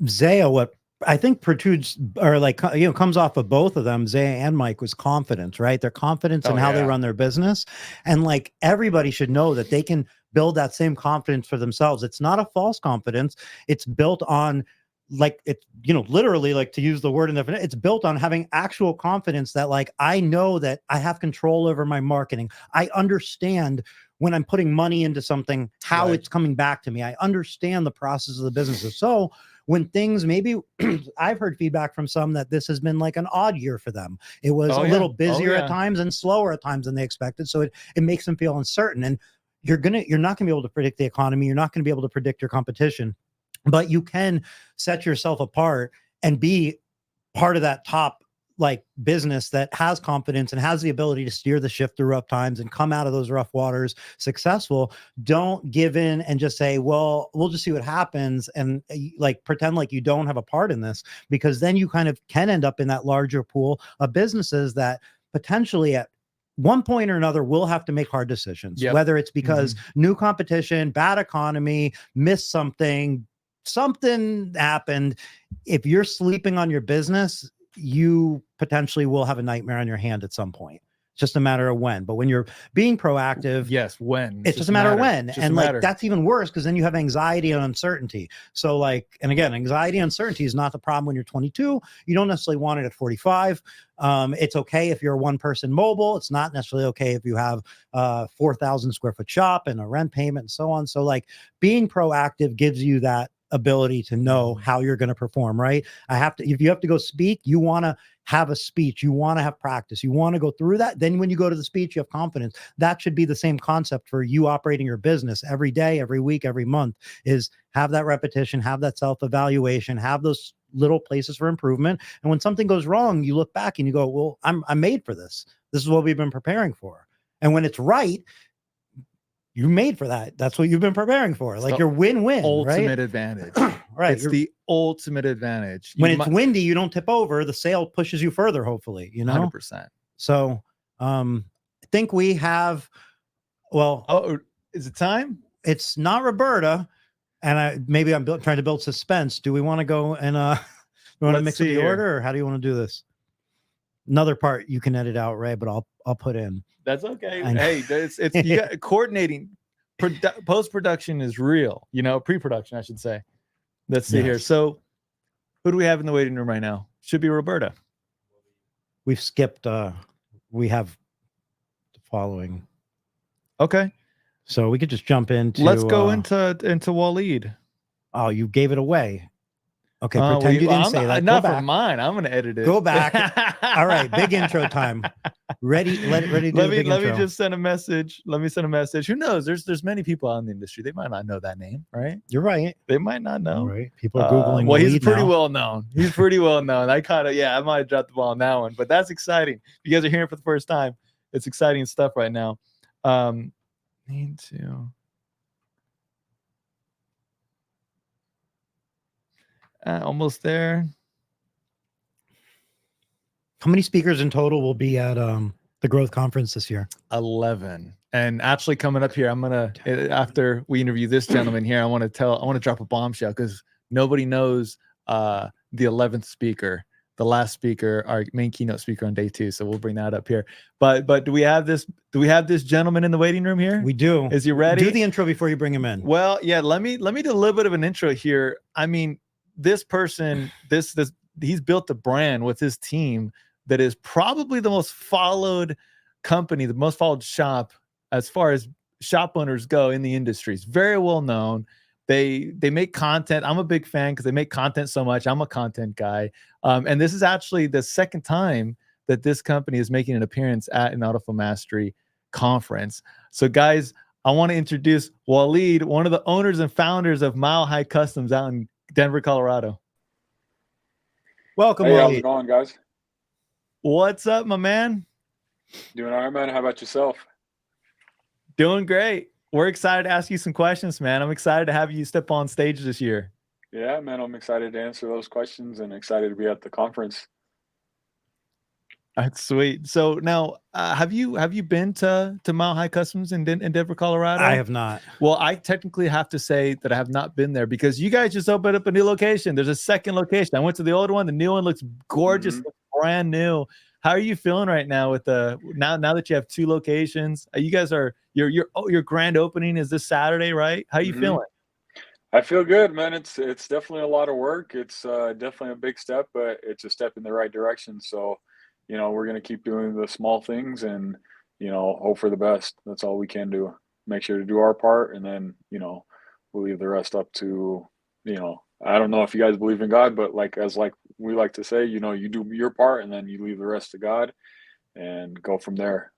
Zaya, what I think protrudes or like, you know, comes off of both of them, Zaya and Mike, was confidence, right? Their confidence in how they run their business. And like, everybody should know that they can build that same confidence for themselves. It's not a false confidence. It's built on, like, it, you know, literally, like, to use the word in the, it's built on having actual confidence that, like, I know that I have control over my marketing. I understand when I'm putting money into something, how it's coming back to me. I understand the process of the business. So when things, maybe I've heard feedback from some that this has been like an odd year for them. It was a little busier at times and slower at times than they expected. So it makes them feel uncertain. And you're not gonna be able to predict the economy. You're not gonna be able to predict your competition, but you can set yourself apart and be part of that top, like, business that has confidence and has the ability to steer the ship through rough times and come out of those rough waters successful. Don't give in and just say, well, we'll just see what happens, and like pretend like you don't have a part in this, because then you kind of can end up in that larger pool of businesses that potentially at one point or another will have to make hard decisions, whether it's because new competition, bad economy, missed something happened. If you're sleeping on your business, you potentially will have a nightmare on your hand at some point. It's just a matter of when. But when you're being proactive, when. It's just a matter of when. And like, that's even worse, because then you have anxiety and uncertainty. So like, and again, anxiety and uncertainty is not the problem when you're 22. You don't necessarily want it at 45. It's okay if you're a one-person mobile. It's not necessarily okay if you have a 4,000 square foot shop and a rent payment and so on. So like, being proactive gives you that ability to know how you're going to perform, right? If you have to go speak, you want to have a speech, you want to have practice, you want to go through that. Then when you go to the speech, you have confidence. That should be the same concept for you operating your business every day, every week, every month, is have that repetition, have that self-evaluation, have those little places for improvement. And when something goes wrong, you look back and you go, well, I'm made for this. This is what we've been preparing for. And when it's right, you're made for that. That's what you've been preparing for. Like, your win-win, ultimate advantage. Right. It's the ultimate advantage. When it's windy, you don't tip over. The sail pushes you further, hopefully, you know? 100%. So I think we have, well. Oh, is it time? It's not Roberta. And maybe I'm trying to build suspense. Do we want to go and you want to mix up the order, or how do you want to do this? Another part you can edit out, Ray, but I'll put in. That's okay. Hey, it's you got coordinating post-production is real, pre-production, I should say. Let's see here. Yes. So who do we have in the waiting room right now? Should be Roberta. We've skipped, we have the following. Okay. So we could just jump into. Let's go into Waleed. Oh, you gave it away. Okay, pretend you didn't say that. Not from mine. I'm going to edit it. Go back. All right, big intro time. Ready to do the big intro. Let me just send a message. Let me send a message. Who knows? There's many people out in the industry. They might not know that name, right? You're right. They might not know. All right. People are Googling. Well, he's pretty now. well known. He's pretty well known. I might have dropped the ball on that one, but that's exciting. If you guys are hearing for the first time, it's exciting stuff right now. Need to. Almost there. How many speakers in total will be at the Growth Conference this year? 11. And actually coming up here, I'm gonna after we interview this gentleman here, I want to drop a bombshell because nobody knows the 11th speaker, the last speaker, our main keynote speaker on day 2. So we'll bring that up here. But do we have this gentleman in the waiting room here? We do. Is he ready? Do the intro before you bring him in. Well, yeah. Let me do a little bit of an intro here. I mean, this person, he's built a brand with his team that is probably the most followed company, the most followed shop as far as shop owners go in the industry. It's very well known. They make content. I'm a big fan because they make content so much. I'm a content guy. And this is actually the second time that this company is making an appearance at an AutoFlow Mastery conference. So guys, I want to introduce Waleed, one of the owners and founders of Mile High Customs out in Denver, Colorado. Welcome, Hey, how's Waleed. it going, guys? What's up, my man? Doing all right, man. How about yourself? Doing great. We're excited to ask you some questions, man. I'm excited to have you step on stage this year. Yeah, man. I'm excited to answer those questions and excited to be at the conference. That's sweet. So now, have you been to Mile High Customs in Denver, Colorado? I have not. Well, I technically have to say that I have not been there because you guys just opened up a new location. There's a second location. I went to the old one. The new one looks gorgeous, looks brand new. How are you feeling right now with now that you have 2 locations? You guys are your grand opening is this Saturday, right? How are you feeling? I feel good, man. It's definitely a lot of work. It's definitely a big step, but it's a step in the right direction. So, we're going to keep doing the small things and, hope for the best. That's all we can do. Make sure to do our part. And then, we'll leave the rest up to, I don't know if you guys believe in God, but like we like to say, you do your part and then you leave the rest to God and go from there.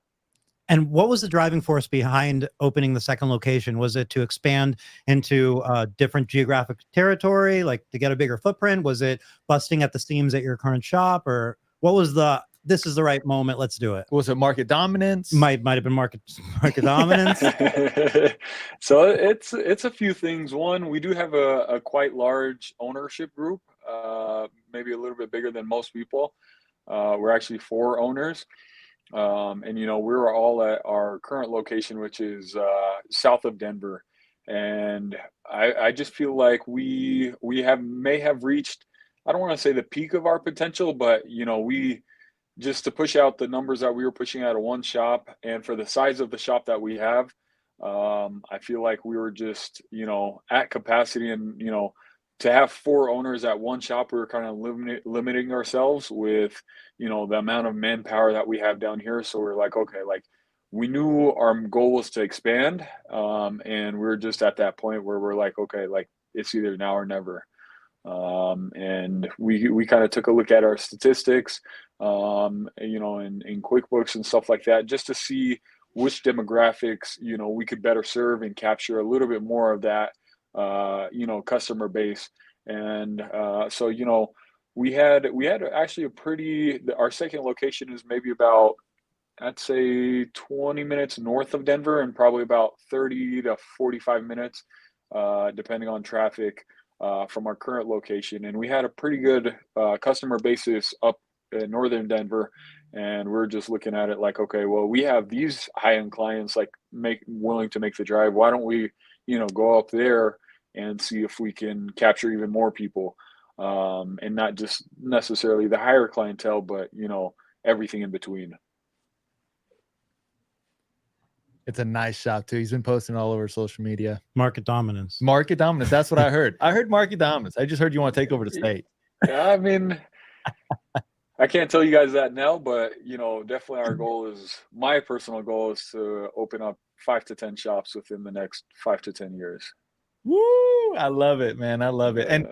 And what was the driving force behind opening the second location? Was it to expand into different geographic territory, like to get a bigger footprint? Was it busting at the seams at your current shop, or what was this is the right moment, let's do it? Was it market dominance? Might have been market dominance. So it's a few things. One, we do have a quite large ownership group, maybe a little bit bigger than most people. We're actually 4 owners. And we're all at our current location, which is south of Denver. And I just feel like we may have reached, I don't want to say the peak of our potential, but we just to push out the numbers that we were pushing out of one shop and for the size of the shop that we have, I feel like we were just at capacity. And to have 4 owners at one shop, we were kind of limiting ourselves with the amount of manpower that we have down here. So we're like, okay, like we knew our goal was to expand, and we're just at that point where we're like, okay, like it's either now or never. And we kind of took a look at our statistics, in QuickBooks and stuff like that, just to see which demographics, we could better serve and capture a little bit more of that, customer base. And so, we had actually our second location is maybe about, I'd say 20 minutes north of Denver and probably about 30 to 45 minutes, depending on traffic, from our current location. And we had a pretty good customer basis up in northern Denver. And we're just looking at it like, okay, well, we have these high-end clients like willing to make the drive. Why don't we, go up there and see if we can capture even more people, and not just necessarily the higher clientele, but everything in between. It's a nice shop too. He's been posting all over social media. Market dominance. Market dominance. That's what I heard. I heard market dominance. I just heard you want to take over the state. Yeah, I mean, I can't tell you guys that now, but definitely our goal is, my personal goal is to open up 5 to 10 shops within the next 5 to 10 years. Woo! I love it, man. I love it. And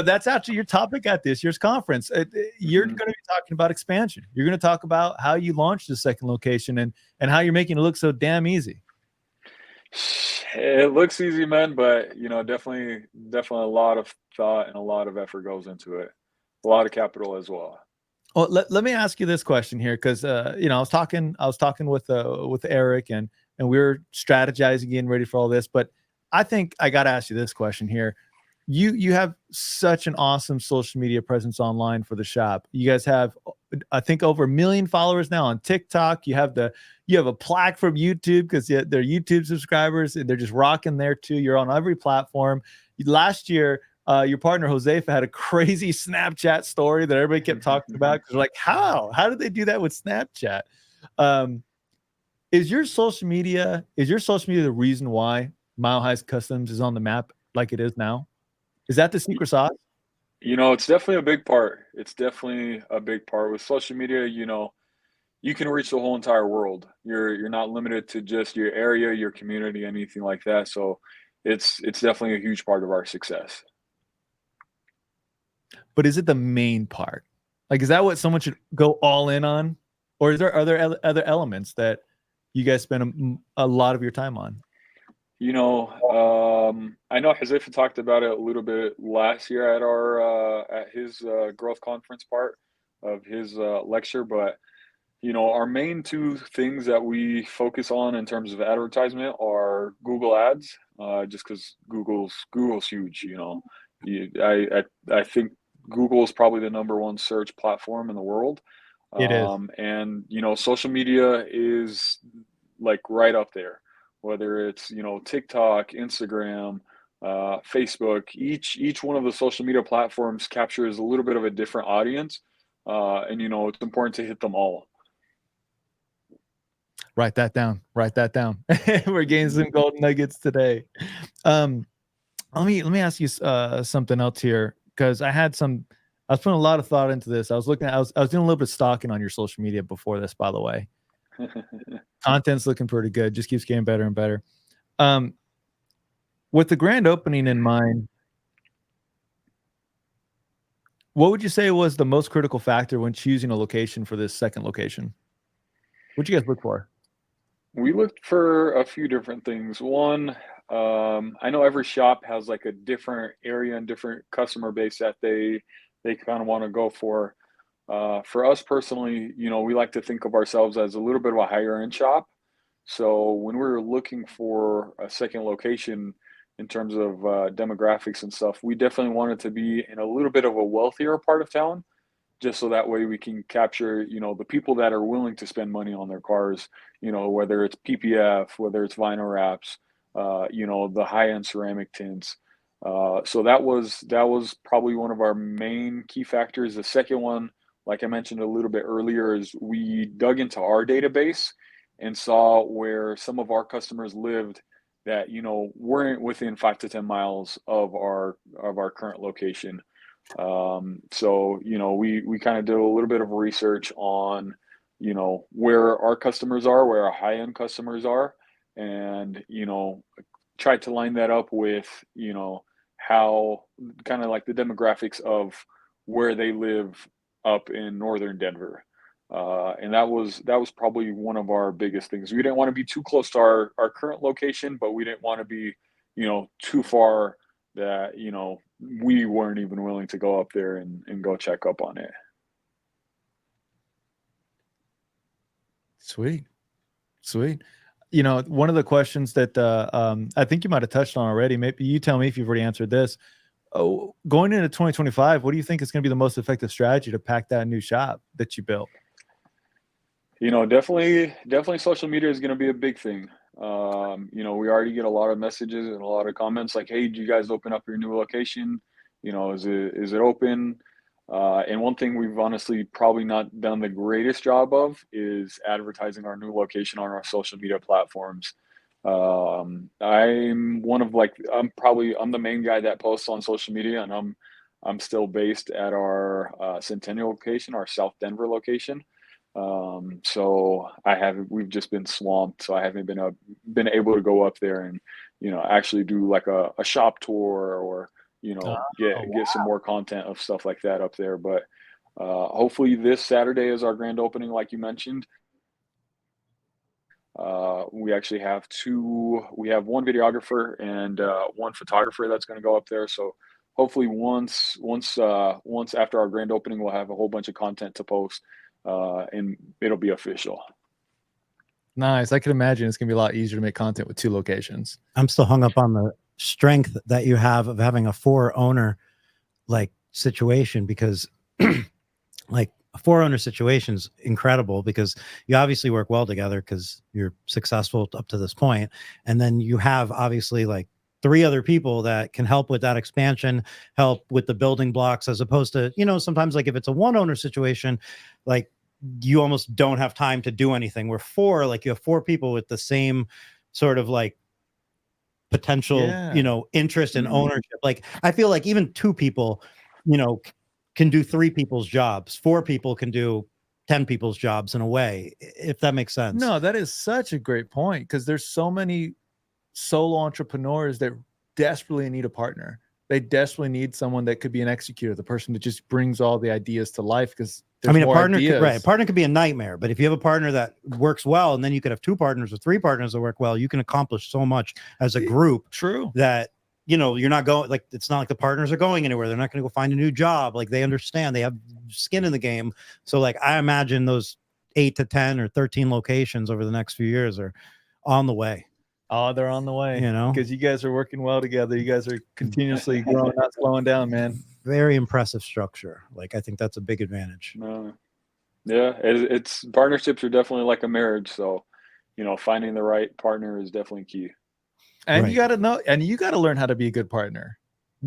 that's actually your topic at this year's conference. You're going to be talking about expansion. You're going to talk about how you launched the second location and how you're making it look so damn easy. It looks easy, man, but definitely a lot of thought and a lot of effort goes into it. A lot of capital as well. Well, let me ask you this question here, because I was talking with Eric and we were strategizing, getting ready for all this, but I think I got to ask you this question here. You have such an awesome social media presence online for the shop. You guys have, I think, over 1 million followers now on TikTok. You have a plaque from YouTube because they're YouTube subscribers and they're just rocking there too. You're on every platform. Last year, your partner Josefa had a crazy Snapchat story that everybody kept talking about because they're like, how did they do that with Snapchat? Is your social media the reason why Mile High's Customs is on the map like it is now? Is that the secret sauce? It's definitely a big part. It's definitely a big part with social media. You can reach the whole entire world. You're not limited to just your area, your community, anything like that. So it's definitely a huge part of our success. But is it the main part? Like, is that what someone should go all in on? Or is there other elements that you guys spend a lot of your time on? I know Josefa talked about it a little bit last year at his growth conference part of his lecture, but our main 2 things that we focus on in terms of advertisement are Google Ads, just because Google's huge. I think Google is probably the #1 search platform in the world. It is. And social media is like right up there, whether it's TikTok, Instagram, Facebook. Each one of the social media platforms captures a little bit of a different audience, and it's important to hit them all. Write that down. We're getting some golden nuggets today. Let me ask you something else here, because I was putting a lot of thought into this. I was doing a little bit of stalking on your social media before this, by the way. Content's looking pretty good. Just keeps getting better and better. With the grand opening in mind, what would you say was the most critical factor when choosing a location for this second location? What'd you guys look for? We looked for a few different things. One, I know every shop has like a different area and different customer base that they kind of want to go for. For us personally, we like to think of ourselves as a little bit of a higher end shop. So when we were looking for a second location in terms of demographics and stuff, we definitely wanted to be in a little bit of a wealthier part of town, just so that way we can capture, the people that are willing to spend money on their cars, whether it's PPF, whether it's vinyl wraps, the high-end ceramic tints. So that was probably one of our main key factors. The second one, like I mentioned a little bit earlier, is we dug into our database and saw where some of our customers lived that, weren't within 5 to 10 miles of our current location. So, we kind of did a little bit of research on, where our customers are, where our high-end customers are, and, tried to line that up with, how kind of like the demographics of where they live up in northern Denver. And that was probably one of our biggest things. We didn't want to be too close to our current location, but we didn't want to be, too far that, we weren't even willing to go up there and go check up on it. Sweet. One of the questions that I think you might have touched on already, maybe you tell me if you've already answered this. Going into 2025, what do you think is going to be the most effective strategy to pack that new shop that you built? Definitely social media is going to be a big thing. We already get a lot of messages and a lot of comments like, hey, do you guys open up your new location? Is it open? And one thing we've honestly probably not done the greatest job of is advertising our new location on our social media platforms. I'm the main guy that posts on social media, and I'm still based at our Centennial location, our South Denver location. So we've just been swamped. So I haven't been able to go up there and, actually do like a shop tour or, get some more content of stuff like that up there. But hopefully this Saturday is our grand opening, like you mentioned. We actually have one videographer and one photographer that's going to go up there. So hopefully once after our grand opening, we'll have a whole bunch of content to post, and it'll be official. Nice. I can imagine it's gonna be a lot easier to make content with 2 locations. I'm still hung up on the strength that you have of having a 4-owner like situation, because like a 4-owner situation is incredible, because you obviously work well together because you're successful up to this point, and then you have obviously like 3 other people that can help with that expansion, help with the building blocks, as opposed to, sometimes like if it's a 1-owner situation, like you almost don't have time to do anything. Where 4, like you have 4 people with the same sort of like potential, interest in ownership. Like I feel like even 2 people, can do 3 people's jobs. 4 people can do 10 people's jobs in a way, if that makes sense. No, that is such a great point, because there's so many solo entrepreneurs that desperately need a partner. They desperately need someone that could be an executor, the person that just brings all the ideas to life. Because a partner could be a nightmare, but if you have a partner that works well, and then you could have 2 partners or 3 partners that work well, you can accomplish so much as a group. True. That, you're not going, like, it's not like the partners are going anywhere. They're not going to go find a new job. Like, they understand, they have skin in the game. So like, I imagine those 8 to 10 or 13 locations over the next few years are on the way. Oh, they're on the way, because you guys are working well together. You guys are continuously growing, not slowing down, man. Very impressive structure. Like, I think that's a big advantage. Yeah, it's partnerships are definitely like a marriage. So, finding the right partner is definitely key. And you got to know, and you got to learn how to be a good partner.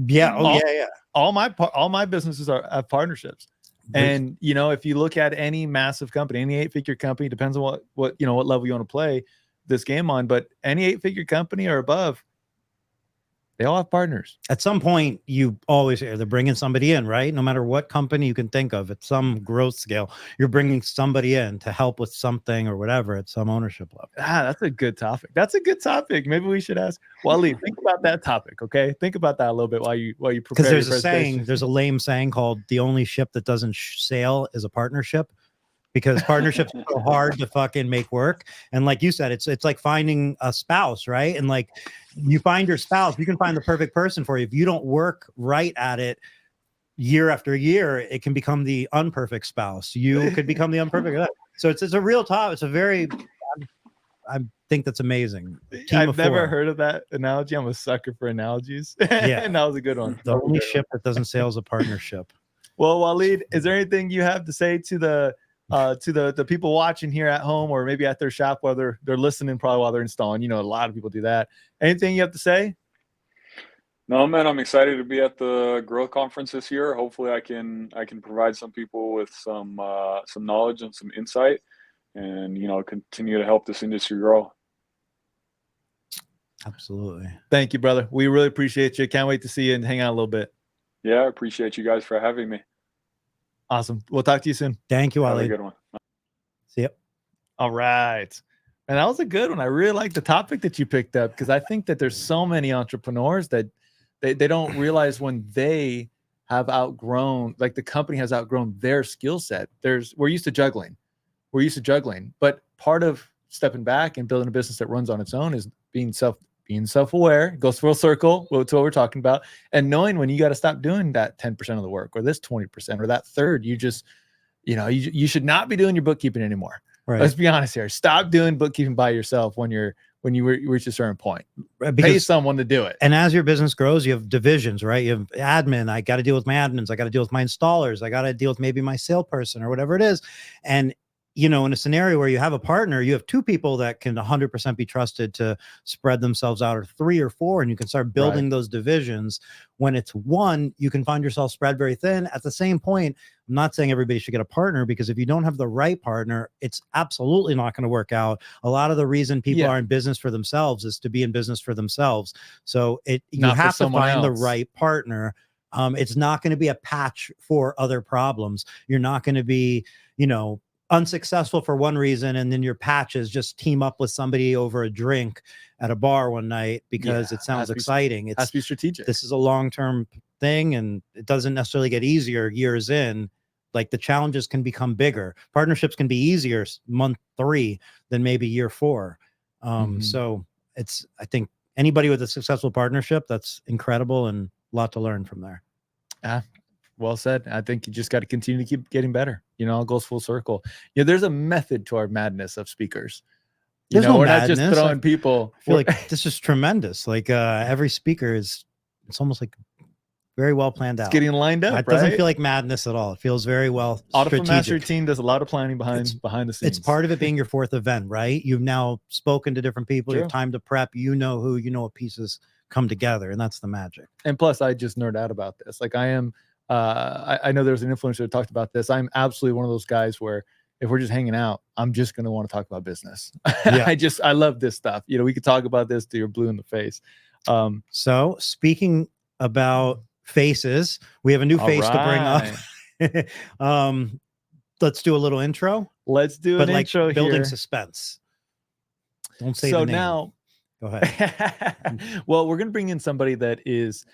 Yeah. Yeah. All my businesses have partnerships. And, if you look at any massive company, any 8-figure company, depends on what level you want to play this game on, but any 8-figure company or above, they all have partners. At some point, you always hear they're bringing somebody in, right? No matter what company you can think of, at some growth scale, you're bringing somebody in to help with something or whatever at some ownership level. That's a good topic. Maybe we should ask Waleed, think about that topic. Okay, think about that a little bit while you prepare. Because there's a lame saying called "the only ship that doesn't sail is a partnership." Because partnerships are so hard to fucking make work. And like you said, it's like finding a spouse, right? And like, you find your spouse, you can find the perfect person for you. If you don't work right at it year after year, it can become the unperfect spouse. You could become the unperfect. So it's a real topic. It's a very, I think that's amazing. I've never heard of that analogy. I'm a sucker for analogies. Yeah. And that was a good one. The only ship that doesn't sail is a partnership. Well, Waleed, is there anything you have to say to the people watching here at home, or maybe at their shop while they're listening, probably while they're installing? A lot of people do that. Anything you have to say? No, man, I'm excited to be at the growth conference this year. Hopefully I can provide some people with some knowledge and some insight, and continue to help this industry grow. Absolutely. Thank you, brother. We really appreciate you. Can't wait to see you and hang out a little bit. Yeah, I appreciate you guys for having me. Awesome. We'll talk to you soon. Thank you, Have Ali. a good one. See ya. All right. And that was a good one. I really like the topic that you picked up, because I think that there's so many entrepreneurs that they don't realize when they have outgrown, like the company has outgrown their skill set. We're used to juggling. But part of stepping back and building a business that runs on its own is being self-aware. It goes full circle to what we're talking about, and knowing when you got to stop doing that 10% of the work, or this 20%, or that third. You just, you should not be doing your bookkeeping anymore. Right. Let's be honest here. Stop doing bookkeeping by yourself when you reach a certain point. Pay someone to do it. And as your business grows, you have divisions, right? You have admin. I got to deal with my admins. I got to deal with my installers. I got to deal with maybe my salesperson or whatever it is. And in a scenario where you have a partner, you have two people that can 100% be trusted to spread themselves out, or 3 or 4, and you can start building those divisions. When it's one, you can find yourself spread very thin. At the same point, I'm not saying everybody should get a partner, because if you don't have the right partner, it's absolutely not going to work out. A lot of the reason people are in business for themselves is to be in business for themselves. So you have to find the right partner. It's not going to be a patch for other problems. You're not going to be, unsuccessful for one reason, and then your patch is just team up with somebody over a drink at a bar one night because it sounds exciting. It has to be strategic. This is a long-term thing, and it doesn't necessarily get easier years in. Like, the challenges can become bigger. Partnerships can be easier month 3 than maybe year 4. So I think anybody with a successful partnership, that's incredible, and a lot to learn from there. Well said. I think you just got to continue to keep getting better. It goes full circle. There's a method to our madness of speakers. There's no we're madness. not just throwing people. I feel like this is tremendous. Like, every speaker it's almost like very well planned out. It's getting lined up. It doesn't feel like madness at all. It feels very well strategic. Mastery team does a lot of planning behind the scenes. It's part of it being your 4th event, right? You've now spoken to different people. You have time to prep. What pieces come together, and that's the magic. And plus, I just nerd out about this. Like, I am. I know there's an influencer that talked about this. I'm absolutely one of those guys where if we're just hanging out, I'm just going to want to talk about business. I love this stuff. We could talk about this till you're blue in the face. So speaking about faces, we have a new face to bring up. Let's do a little intro. Let's do an intro building here. Suspense. Don't say the name. Now, go ahead. Well, we're going to bring in somebody that is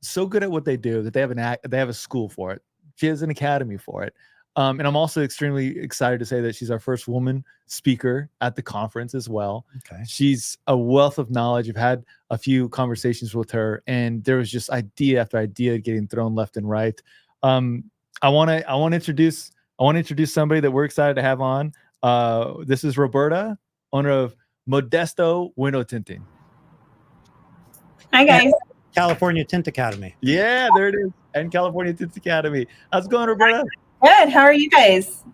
so good at what they do that they have a school for it. She has an academy for it. And I'm also extremely excited to say that she's our first woman speaker at the conference as well. Okay. She's a wealth of knowledge. I've had a few conversations with her, and there was just idea after idea getting thrown left and right. I want to introduce somebody that we're excited to have on. This is Roberta, owner of Modesto Window Tinting. Hi, guys. California Tint Academy. Yeah, there it is. And California Tint Academy. How's it going, Roberta? Good. How are you guys?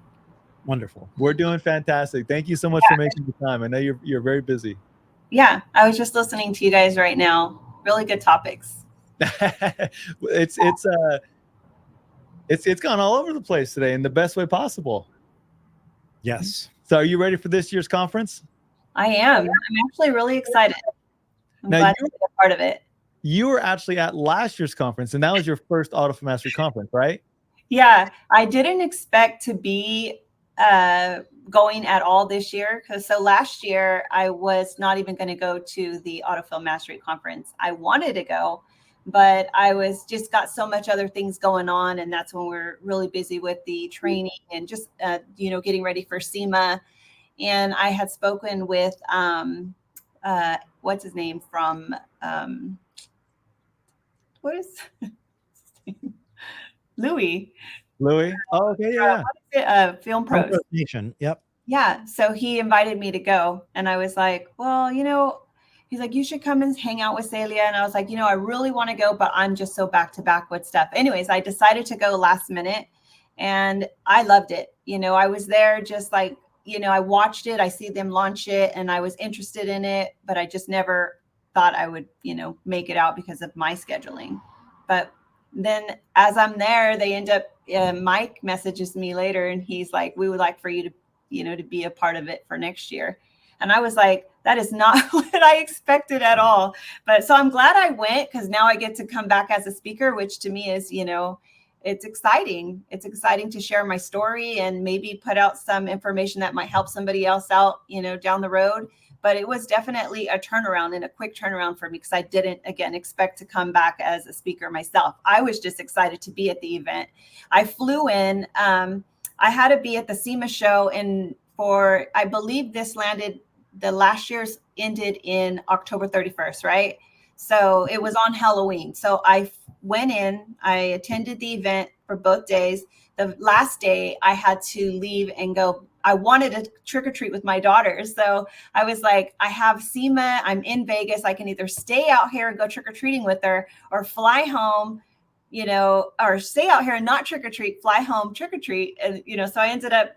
Wonderful. We're doing fantastic. Thank you so much for making the time. I know you're very busy. Yeah, I was just listening to you guys right now. Really good topics. It's gone all over the place today in the best way possible. Yes. So are you ready for this year's conference? I am. I'm actually really excited. I'm glad to be a part of it. You were actually at last year's conference, and that was your first Auto Mastery conference, right? Yeah, I didn't expect to be going at all this year, because last year I was not even going to go to the Autofill Mastery conference. I wanted to go, but I was just got so much other things going on, and that's when we're really busy with the training and just getting ready for SEMA. And I had spoken with what's his name from what is Louis. Oh, okay, yeah. Film Pros. Nation. Yep. Yeah. So he invited me to go, and I was like, well, he's like, you should come and hang out with Celia. And I was like, I really want to go, but I'm just so back to back with stuff. Anyways, I decided to go last minute, and I loved it. I was there just like, I watched it, I see them launch it, and I was interested in it, but I just never thought I would, make it out because of my scheduling. But then as I'm there, they end up, Mike messages me later, and he's like, we would like for you to, to be a part of it for next year. And I was like, that is not what I expected at all. But so I'm glad I went, because now I get to come back as a speaker, which to me is, it's exciting. It's exciting to share my story and maybe put out some information that might help somebody else out, down the road. But it was definitely a turnaround, and a quick turnaround for me, because I didn't, again, expect to come back as a speaker myself. I was just excited to be at the event. I flew in. I had to be at the SEMA show, and I believe this landed, the last year's ended in October 31st, right? So it was on Halloween. So I went in, I attended the event for both days. The last day I had to leave and go. I wanted to trick or treat with my daughter. So I was like, I have SEMA, I'm in Vegas. I can either stay out here and go trick or treating with her, or fly home, or stay out here and not trick or treat, fly home, trick or treat. And, so I ended up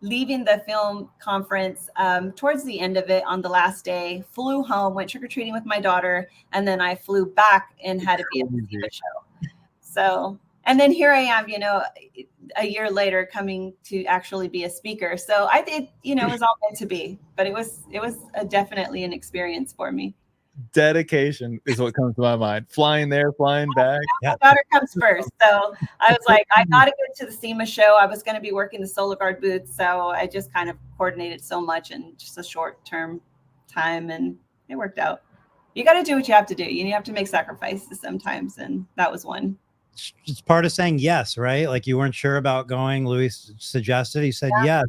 leaving the film conference, towards the end of it, on the last day, flew home, went trick-or-treating with my daughter, and then I flew back and had to be at the SEMA show. So, and then here I am, you know, a year later coming to actually be a speaker. So I think, you know, it was all meant to be, but it was definitely an experience for me. Dedication is what comes to my mind. Flying there, flying back. My daughter comes first. So I was like, I got to go to the SEMA show. I was going to be working the Solar Guard booth. So I just kind of coordinated so much in just a short term time, and it worked out. You got to do what you have to do. You have to make sacrifices sometimes. And that was one. It's part of saying yes, right? Like, you weren't sure about going. Louis suggested, he said yes.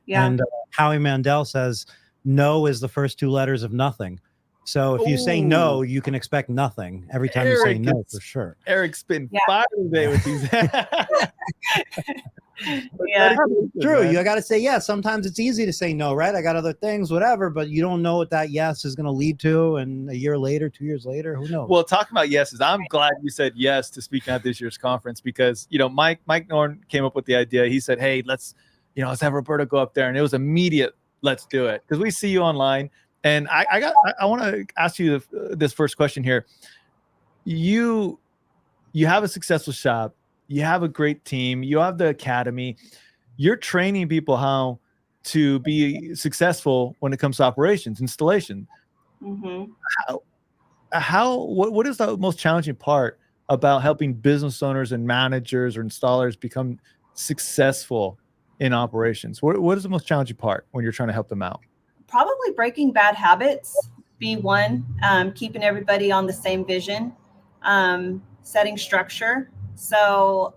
Yeah. And Howie Mandel says, no is the first two letters of nothing. So if you say no, you can expect nothing every time you say no, for sure. Eric's been fire today with these. Yeah, true. You got to say yes. Sometimes it's easy to say no, right? I got other things, whatever, but you don't know what that yes is going to lead to. And a year later, 2 years later, who knows? Well, talking about yeses, I'm glad you said yes to speaking at this year's conference, because, you know, Mike Norn came up with the idea. He said, hey, let's have Roberto go up there. And it was immediate. Let's do it. Because we see you online. And I want to ask you this first question here. You have a successful shop. You have a great team. You have the academy. You're training people how to be successful when it comes to operations, installation. Mm-hmm. What is the most challenging part about helping business owners and managers or installers become successful in operations? What is the most challenging part when you're trying to help them out? Probably breaking bad habits, be one, keeping everybody on the same vision, setting structure. So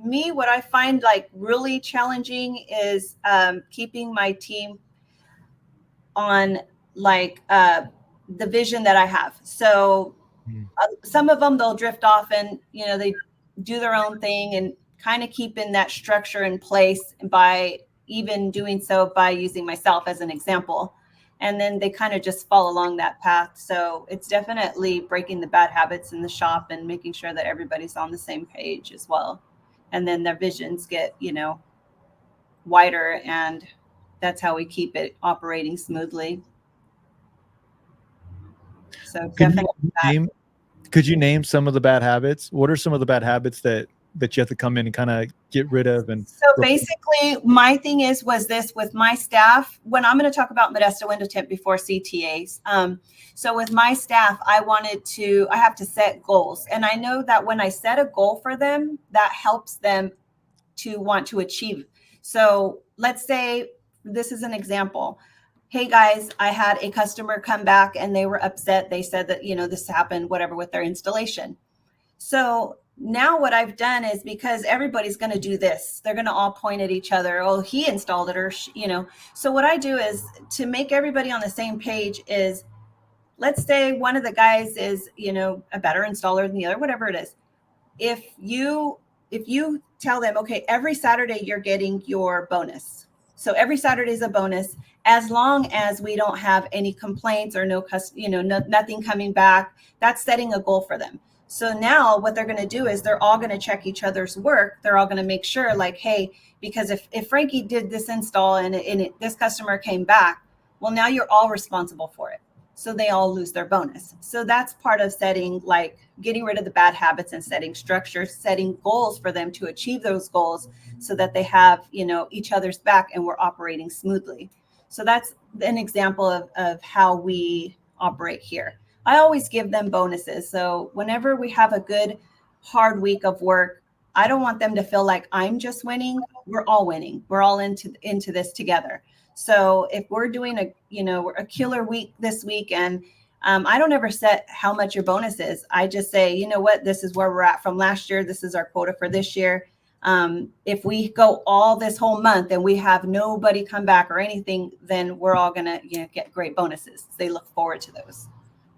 me, what I find like really challenging is keeping my team on like the vision that I have. So some of them, they'll drift off and, you know, they do their own thing, and kind of keeping that structure in place by even doing so by using myself as an example. And then they kind of just fall along that path. So it's definitely breaking the bad habits in the shop and making sure that everybody's on the same page as well. And then their visions get, you know, wider, and that's how we keep it operating smoothly. So definitely. Could you name some of the bad habits? What are some of the bad habits that you have to come in and kind of get rid of? And so basically my thing was this with my staff, when I'm going to talk about Modesto Window Tint before CTAs. So with my staff, I have to set goals. And I know that when I set a goal for them, that helps them to want to achieve. So let's say this is an example. Hey guys, I had a customer come back and they were upset. They said that, you know, this happened, whatever, with their installation. So now what I've done is, because everybody's going to do this, they're going to all point at each other. Oh, he installed it, or you know. So what I do is, to make everybody on the same page, is let's say one of the guys is, you know, a better installer than the other, whatever it is. If you tell them, okay, every Saturday you're getting your bonus. So every Saturday is a bonus, as long as we don't have any complaints or nothing coming back. That's setting a goal for them. So now what they're going to do is they're all going to check each other's work. They're all going to make sure, like, hey, because if Frankie did this install and this customer came back, well, now you're all responsible for it. So they all lose their bonus. So that's part of setting, like, getting rid of the bad habits and setting structure, setting goals for them to achieve those goals, so that they have, you know, each other's back and we're operating smoothly. So that's an example of how we operate here. I always give them bonuses. So whenever we have a good, hard week of work, I don't want them to feel like I'm just winning. We're all winning. We're all into this together. So if we're doing a killer week this week, and I don't ever set how much your bonus is. I just say, you know what, this is where we're at from last year. This is our quota for this year. If we go all this whole month and we have nobody come back or anything, then we're all going to, you know, get great bonuses. They look forward to those.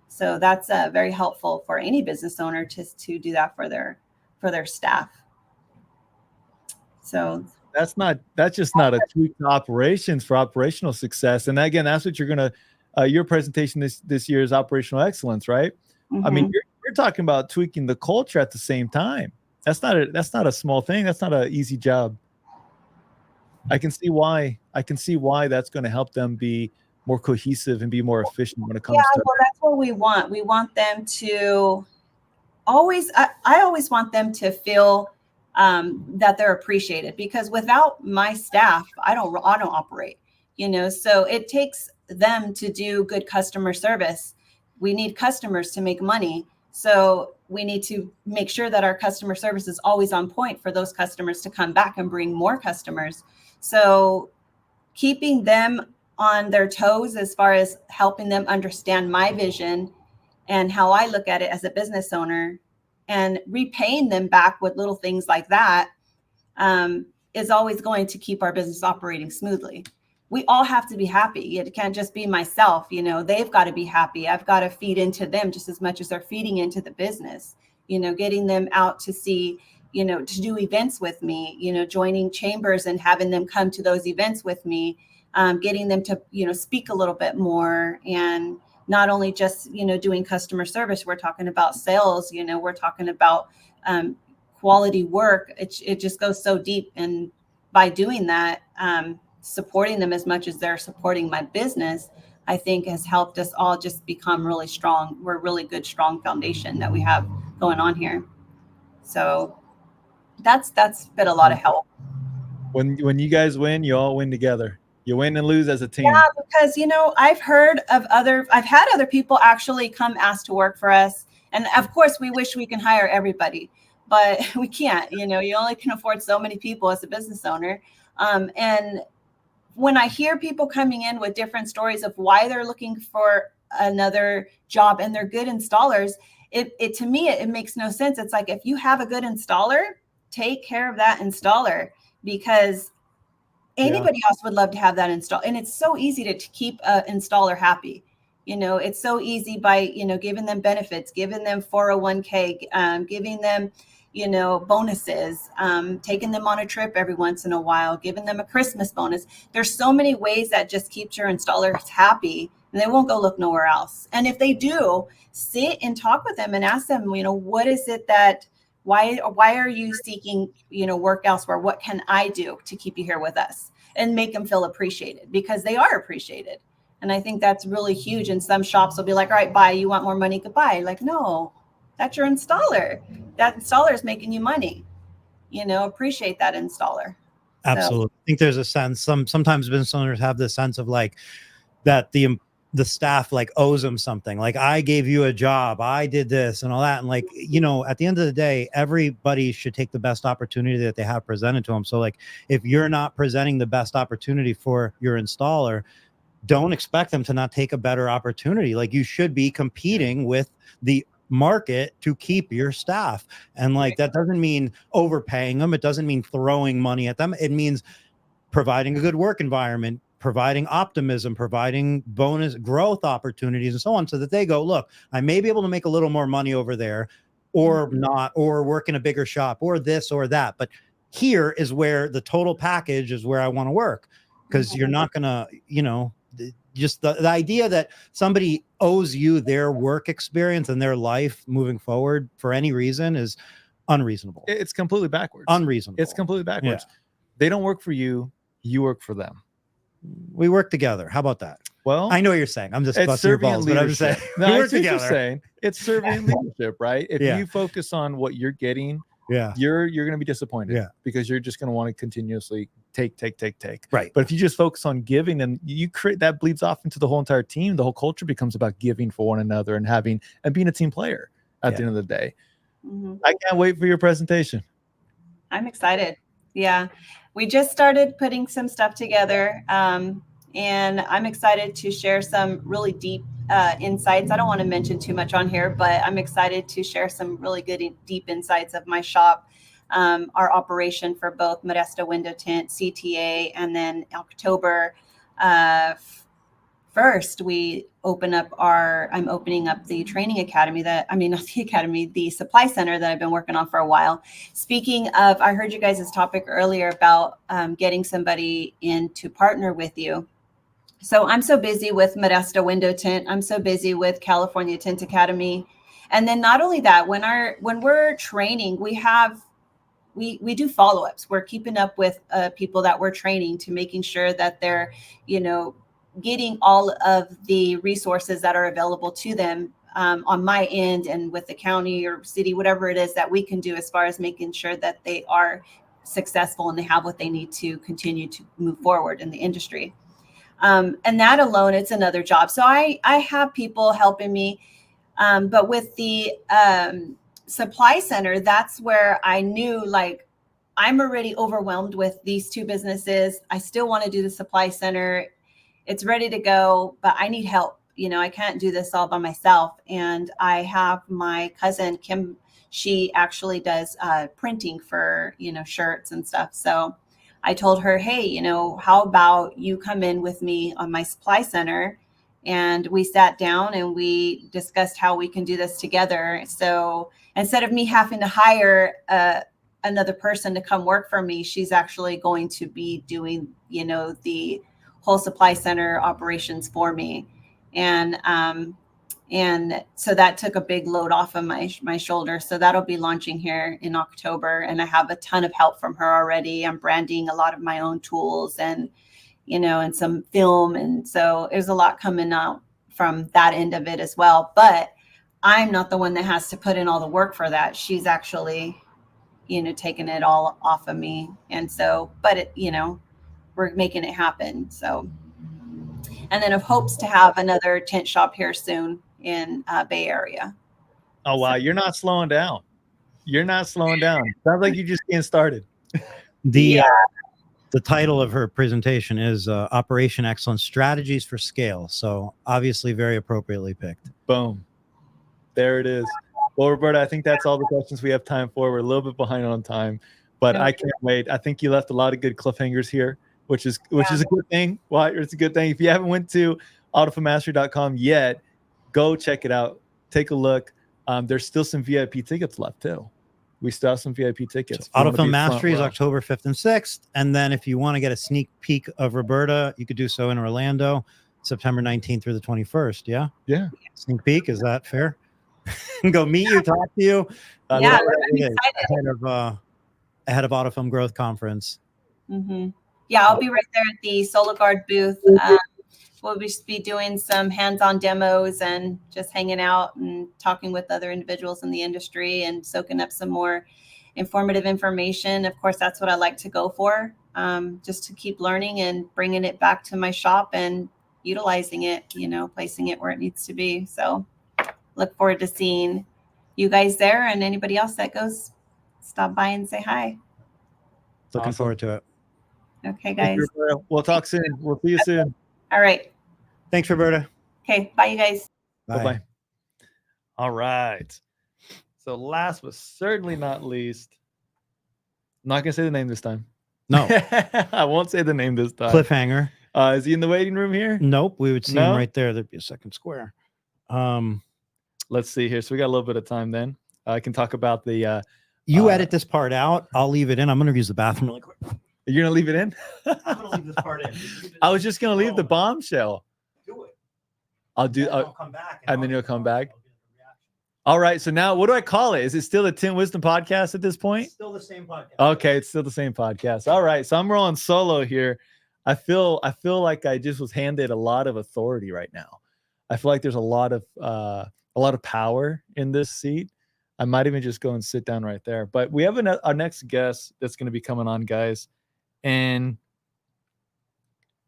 So that's very helpful for any business owner to do that for their staff. So that's just not a tweak to operations for operational success. And again, that's what you're gonna your presentation this year is operational excellence, right? Mm-hmm. I mean, you're talking about tweaking the culture at the same time. That's not a small thing. That's not an easy job. I can see why I can see why that's going to help them be more cohesive and be more efficient when it comes to. Well, that's what we want. We want them to always, I always want them to feel that they're appreciated, because without my staff, I don't operate, so it takes them to do good customer service. We need customers to make money. So we need to make sure that our customer service is always on point for those customers to come back and bring more customers. So keeping them on their toes as far as helping them understand my vision and how I look at it as a business owner, and repaying them back with little things like that is always going to keep our business operating smoothly. We all have to be happy. It can't just be myself, they've got to be happy. I've got to feed into them just as much as they're feeding into the business, getting them out to see, to do events with me, joining chambers and having them come to those events with me, getting them to, speak a little bit more, and not only just, doing customer service. We're talking about sales, we're talking about quality work. It just goes so deep. And by doing that, supporting them as much as they're supporting my business, I think has helped us all just become really strong. We're a really good, strong foundation that we have going on here. So that's been a lot of help. When you guys win, you all win together. You win and lose as a team. Yeah, because, I've had other people actually come ask to work for us. And of course, we wish we can hire everybody, but we can't. You only can afford so many people as a business owner. And when I hear people coming in with different stories of why they're looking for another job and they're good installers, to me, it makes no sense. It's like, if you have a good installer, take care of that installer, because anybody else would love to have that install. And it's so easy to keep an installer happy. It's so easy by, giving them benefits, giving them 401k, giving them, bonuses, taking them on a trip every once in a while, giving them a Christmas bonus. There's so many ways that just keeps your installers happy, and they won't go look nowhere else. And if they do, sit and talk with them and ask them, what is it that, why are you seeking, work elsewhere? What can I do to keep you here with us? And make them feel appreciated, because they are appreciated. And I think that's really huge. And some shops will be like, all right, bye. You want more money? Goodbye. Like, no, that's your installer. That installer is making you money. Appreciate that installer. Absolutely. I think there's a sense, sometimes business owners have this sense of like that the staff like owes them something. Like, I gave you a job, I did this and all that. And like, at the end of the day, everybody should take the best opportunity that they have presented to them. So like, if you're not presenting the best opportunity for your installer, don't expect them to not take a better opportunity. Like, you should be competing with the market to keep your staff. And like, that doesn't mean overpaying them. It doesn't mean throwing money at them. It means providing a good work environment, providing optimism, providing bonus growth opportunities, and so on, so that they go, look, I may be able to make a little more money over there, or not, or work in a bigger shop, or this or that. But here is where the total package is where I want to work. Because you're not going to, just the idea that somebody owes you their work experience and their life moving forward for any reason is unreasonable. It's completely backwards. Unreasonable. It's completely backwards. Yeah. They don't work for you. You work for them. We work together. How about that? Well, I know what you're saying. I'm just busting your balls, but I'm just saying. No, we I work see what together. you're saying. It's serving leadership, right? If you focus on what you're getting, you're going to be disappointed, because you're just going to want to continuously take. Right. But if you just focus on giving, and you create, that bleeds off into the whole entire team. The whole culture becomes about giving for one another and being a team player at the end of the day. Mm-hmm. I can't wait for your presentation. I'm excited. Yeah. We just started putting some stuff together. And I'm excited to share some really deep insights. I don't want to mention too much on here, but I'm excited to share some really good deep insights of my shop, our operation for both Modesto Window Tint, CTA, and then October 1st, I'm opening up the training academy the supply center that I've been working on for a while. Speaking of, I heard you guys' topic earlier about getting somebody in to partner with you. So I'm so busy with Modesto Window Tint. I'm so busy with California Tint Academy. And then not only that, when we're training, we have we do follow-ups. We're keeping up with people that we're training to making sure that they're, you know, getting all of the resources that are available to them on my end and with the county or city, whatever it is that we can do as far as making sure that they are successful and they have what they need to continue to move forward in the industry. And that alone, it's another job. So I have people helping me. But with the supply center, that's where I knew, like, I'm already overwhelmed with these two businesses. I still want to do the supply center. It's ready to go, but I need help. You know, I can't do this all by myself. And I have my cousin, Kim, she actually does printing for, you know, shirts and stuff. So I told her, hey, you know, how about you come in with me on my supply center? And we sat down and we discussed how we can do this together. So instead of me having to hire another person to come work for me, she's actually going to be doing, you know, the whole supply center operations for me. And so that took a big load off of my shoulder. So that'll be launching here in October. And I have a ton of help from her already. I'm branding a lot of my own tools and, you know, and some film. And so there's a lot coming out from that end of it as well. But I'm not the one that has to put in all the work for that. She's actually, you know, taking it all off of me. And so, but it, you know, we're making it happen. So, and then of hopes to have another tent shop here soon in Bay Area. Oh, wow. You're not slowing down. You're not slowing down. Sounds like you're just getting started. The title of her presentation is Operation Excellence Strategies for Scale. So obviously very appropriately picked. Boom. There it is. Well, Roberta, I think that's all the questions we have time for. We're a little bit behind on time, but I can't wait. I think you left a lot of good cliffhangers here, which is a good thing. Well, it's a good thing. If you haven't went to autofilmastery.com yet, go check it out. Take a look. There's still some VIP tickets left too. We still have some VIP tickets. So Autofilm Mastery is October 5th and 6th. And then if you want to get a sneak peek of Roberta, you could do so in Orlando, September 19th through the 21st. Yeah. Yeah. Sneak peek. Is that fair? Go meet you, talk to you. Yeah, ahead of Autofilm Growth Conference. Mm-hmm. Yeah, I'll be right there at the SoloGuard booth. We'll be doing some hands-on demos and just hanging out and talking with other individuals in the industry and soaking up some more informative information. Of course, that's what I like to go for, just to keep learning and bringing it back to my shop and utilizing it, you know, placing it where it needs to be. So look forward to seeing you guys there and anybody else that goes, stop by and say hi. Looking forward to it. Okay, guys. We'll talk soon. We'll see you soon. All right. Thanks, Roberta. Okay. Bye, you guys. Bye-bye. All right. So last but certainly not least, I'm not going to say the name this time. No. I won't say the name this time. Cliffhanger. Is he in the waiting room here? Nope. We would see him right there. There'd be a second square. Let's see here. So we got a little bit of time then. I can talk about the... you edit this part out. I'll leave it in. I'm going to use the bathroom really quick. You're going to leave it in? I'm going to leave this part in. I was just going to leave the bombshell. Do it. I'll do... I'll come back. And then you'll come back? All right. So now what do I call it? Is it still the Tint Wizdom podcast at this point? It's still the same podcast. Okay. It's still the same podcast. All right. So I'm rolling solo here. I feel like I just was handed a lot of authority right now. I feel like there's a lot of power in this seat. I might even just go and sit down right there. But we have our next guest that's going to be coming on, guys. And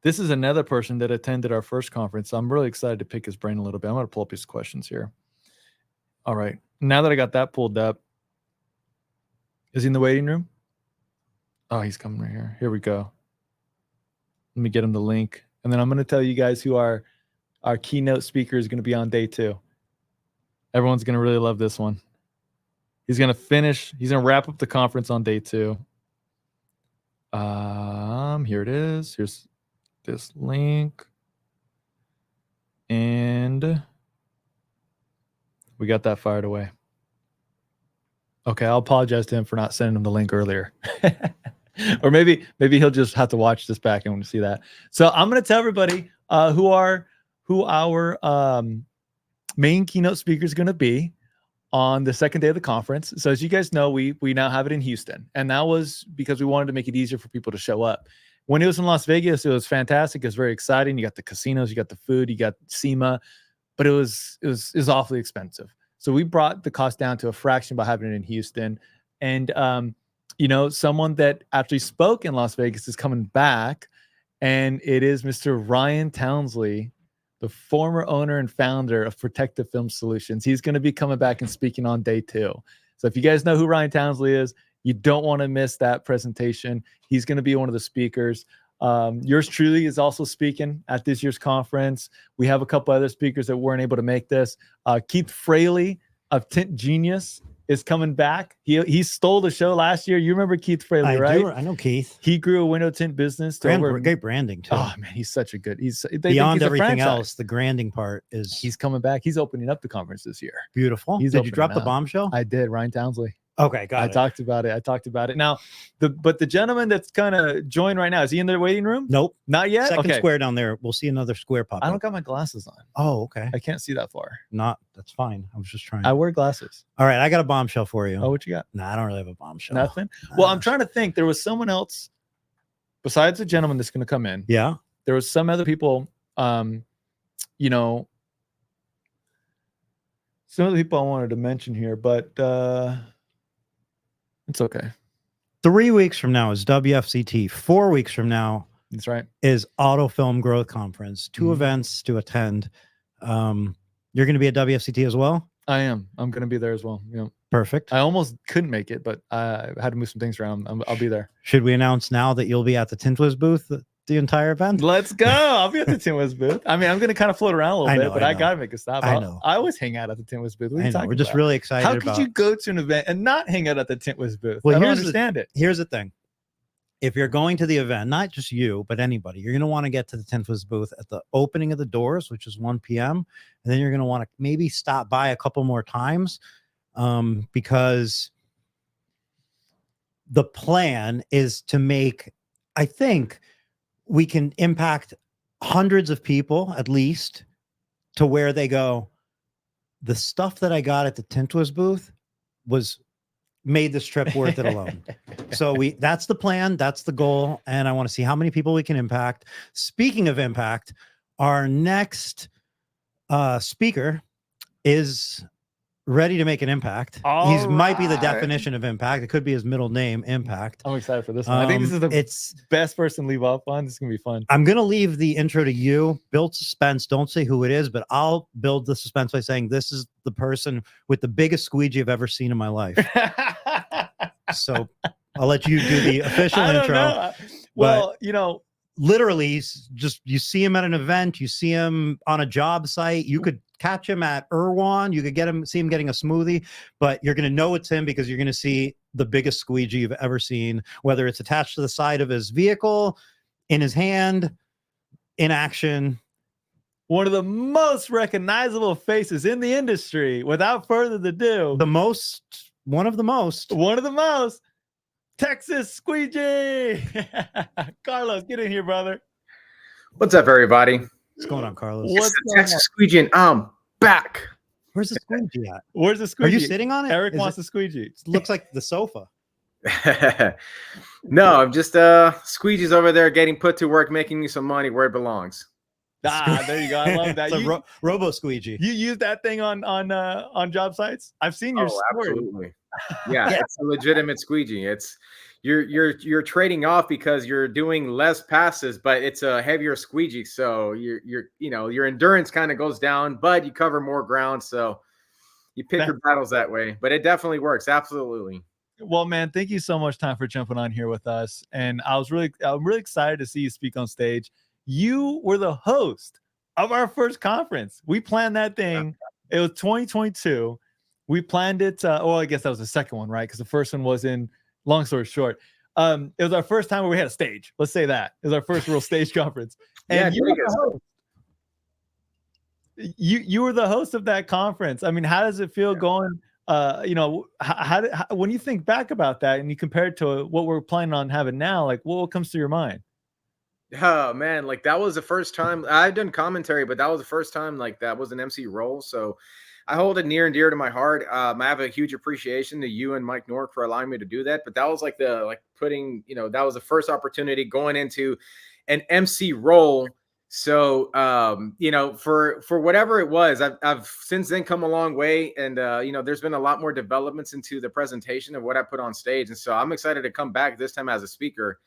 this is another person that attended our first conference. So I'm really excited to pick his brain a little bit. I'm going to pull up his questions here. All right. Now that I got that pulled up, is he in the waiting room? Oh, he's coming right here. Here we go. Let me get him the link. And then I'm going to tell you guys who our keynote speaker is going to be on day 2. Everyone's going to really love this one. He's going to wrap up the conference on day 2. Here it is. Here's this link. And we got that fired away. Okay, I'll apologize to him for not sending him the link earlier. Or maybe he'll just have to watch this back and see that. So I'm going to tell everybody who our main keynote speaker is going to be. on the second day of the conference. So as you guys know, we now have it in Houston, and that was because we wanted to make it easier for people to show up. When it was in Las Vegas, it was fantastic. It was very exciting. You got the casinos, you got the food, you got SEMA, but it was awfully expensive. So we brought the cost down to a fraction by having it in Houston. And someone that actually spoke in Las Vegas is coming back, and it is Mr. Ryan Townsley, the former owner and founder of Protective Film Solutions. He's going to be coming back and speaking on day 2. So if you guys know who Ryan Townsley is, you don't want to miss that presentation. He's going to be one of the speakers. Yours truly is also speaking at this year's conference. We have a couple other speakers that weren't able to make this. Keith Fraley of Tint Genius is coming back. He stole the show last year. You remember Keith Fraley, right? I know Keith. He grew a window tint business to great branding too. Oh man, he's such a good. Beyond everything else, the branding part is. He's coming back. He's opening up the conference this year. Beautiful. Did you drop the bombshell? I did. Ryan Townsley. Okay, got it. I talked about it. Now, the gentleman that's kind of joined right now, is he in the waiting room? Nope, not yet. Second square down there. We'll see another square pop. I don't got my glasses on. Oh, okay. I can't see that far. That's fine. I was just trying. I wear glasses. All right, I got a bombshell for you. Oh, what you got? Nah, I don't really have a bombshell. Nothing. Well, I'm trying to think. There was someone else besides the gentleman that's going to come in. Yeah. There was some other people. Some other people I wanted to mention here, but it's okay. 3 weeks from now is WFCT. 4 weeks from now, that's right, is Auto Film Growth Conference. 2 events to attend. You're going to be at WFCT as well? I am. I'm going to be there as well. Yeah. Perfect. I almost couldn't make it, but I had to move some things around. I'll be there. Should we announce now that you'll be at the Tint Wiz booth the entire event? Let's go. I'll be at the Tint Wiz booth. I mean, I'm going to kind of float around a little bit, but I got to make a stop. I know. I always hang out at the Tint Wiz booth. I know. We're just really excited. How could you go to an event and not hang out at the Tint Wiz booth? Well, I don't understand it. Here's the thing. If you're going to the event, not just you, but anybody, you're going to want to get to the Tint Wiz booth at the opening of the doors, which is 1 p.m. And then you're going to want to maybe stop by a couple more times because the plan is to make, I think, we can impact hundreds of people at least to where they go, the stuff that I got at the Tint Wiz booth made this trip worth it alone. So that's the plan, that's the goal, and I want to see how many people we can impact. Speaking of impact, our next speaker is ready to make an impact. He might be the definition of impact. It could be his middle name, Impact. I'm excited for this one. I think this is the best person to leave off on. This is gonna be fun. I'm gonna leave the intro to you. Build suspense. Don't say who it is, but I'll build the suspense by saying this is the person with the biggest squeegee I've ever seen in my life. So I'll let you do the official intro. Well, literally, you see him at an event, you see him on a job site, you could catch him at Irwan, you could see him getting a smoothie, but you're going to know it's him because you're going to see the biggest squeegee you've ever seen, whether it's attached to the side of his vehicle, in his hand, in action. One of the most recognizable faces in the industry, without further ado. One of the most. Texas Squeegee. Carlos, get in here, brother. What's up, everybody? What's going on, Carlos? It's the Texas Squeegee, and I'm back. Where's the squeegee at? Where's the squeegee? Are you sitting on it? Eric wants the squeegee. It looks like the sofa. No, I'm just squeegee's over there getting put to work, making me some money where it belongs. There you go. I love that. It's robo squeegee. You use that thing on job sites? I've seen your story. Absolutely. Yeah, it's a legitimate squeegee. It's you're trading off because you're doing less passes, but it's a heavier squeegee, so your endurance kind of goes down, but you cover more ground, so you pick your battles that way. But it definitely works. Absolutely. Well, man, thank you so much, Tom, for jumping on here with us. And I'm really excited to see you speak on stage. You were the host of our first conference. We planned that thing. It was 2022. We planned it. I guess that was the second one, right? Because the first one was in, long story short, it was our first time where we had a stage. Let's say that. It was our first real stage conference. And you were the host of that conference. I mean, how does it feel going? How when you think back about that and you compare it to what we're planning on having now, like what comes to your mind? Oh man, like that was the first time I've done commentary, but that was the first time like that was an MC role. So I hold it near and dear to my heart. I have a huge appreciation to you and Mike Nork for allowing me to do that. But that was like putting, that was the first opportunity going into an MC role. So for whatever it was, I've since then come a long way, and there's been a lot more developments into the presentation of what I put on stage, and so I'm excited to come back this time as a speaker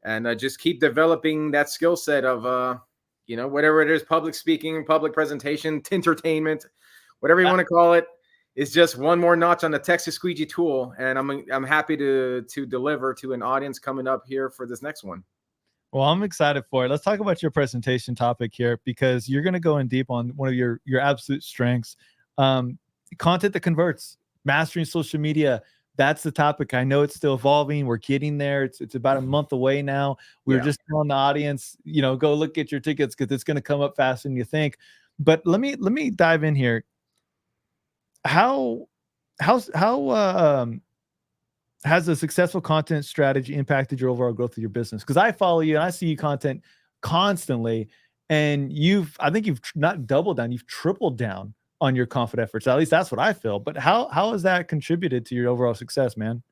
and just keep developing that skill set of whatever it is, public speaking, public presentation, entertainment, whatever you want to call it. Is just one more notch on the Texas Squeegee tool, and I'm happy to deliver to an audience coming up here for this next one. Well, I'm excited for it. Let's talk about your presentation topic here, because you're going to go in deep on one of your absolute strengths, content that converts, mastering social media. That's the topic. I know it's still evolving. We're getting there. It's about a month away now. We're just telling the audience, go look at your tickets, because it's going to come up faster than you think. But let me dive in here. How has a successful content strategy impacted your overall growth of your business? Because I follow you and I see you content constantly, and I think you've not doubled down, you've tripled down on your confident efforts. At least that's what I feel. But how has that contributed to your overall success, man?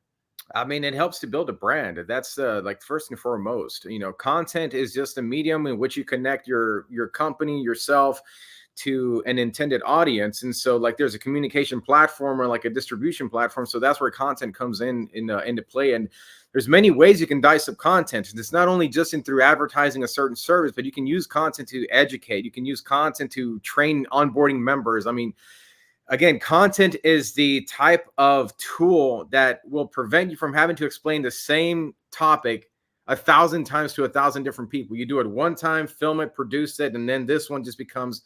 I mean, it helps to build a brand. That's like first and foremost. Content is just a medium in which you connect your company, yourself, to an intended audience. And so like there's a communication platform or like a distribution platform. So that's where content comes into play. And there's many ways you can dice up content. And it's not only just through advertising a certain service, but you can use content to educate. You can use content to train onboarding members. I mean, again, content is the type of tool that will prevent you from having to explain the same topic 1,000 times to 1,000 different people. You do it one time, film it, produce it, and then this one just becomes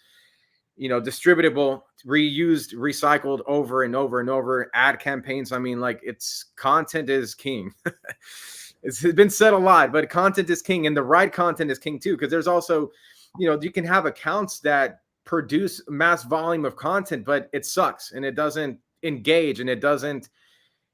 distributable, reused, recycled over and over and over. Ad campaigns. I mean, like content is king. It's been said a lot, but content is king, and the right content is king too. Because there's also, you can have accounts that produce mass volume of content, but it sucks and it doesn't engage and it doesn't,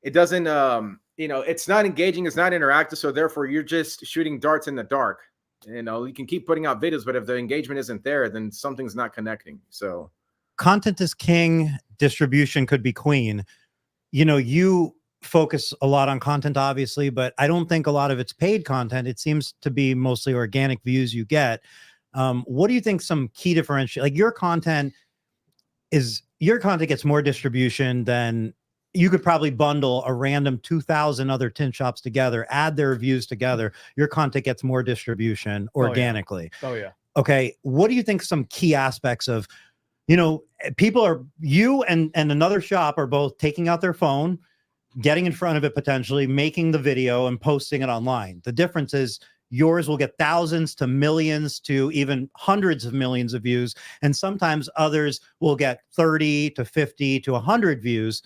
it's not engaging. It's not interactive. So therefore you're just shooting darts in the dark. You can keep putting out videos, but if the engagement isn't there, then something's not connecting. So content is king, distribution could be queen. You focus a lot on content, obviously, but I don't think a lot of it's paid content. It seems to be mostly organic views you get. What do you think some key differentiate? Like your content gets more distribution than you could probably bundle a random 2,000 other tint shops together, add their reviews together. Your content gets more distribution organically. Oh yeah. Okay. What do you think some key aspects of, you and another shop are both taking out their phone, getting in front of it, potentially making the video and posting it online. The difference is yours will get thousands to millions to even hundreds of millions of views. And sometimes others will get 30 to 50 to 100 views.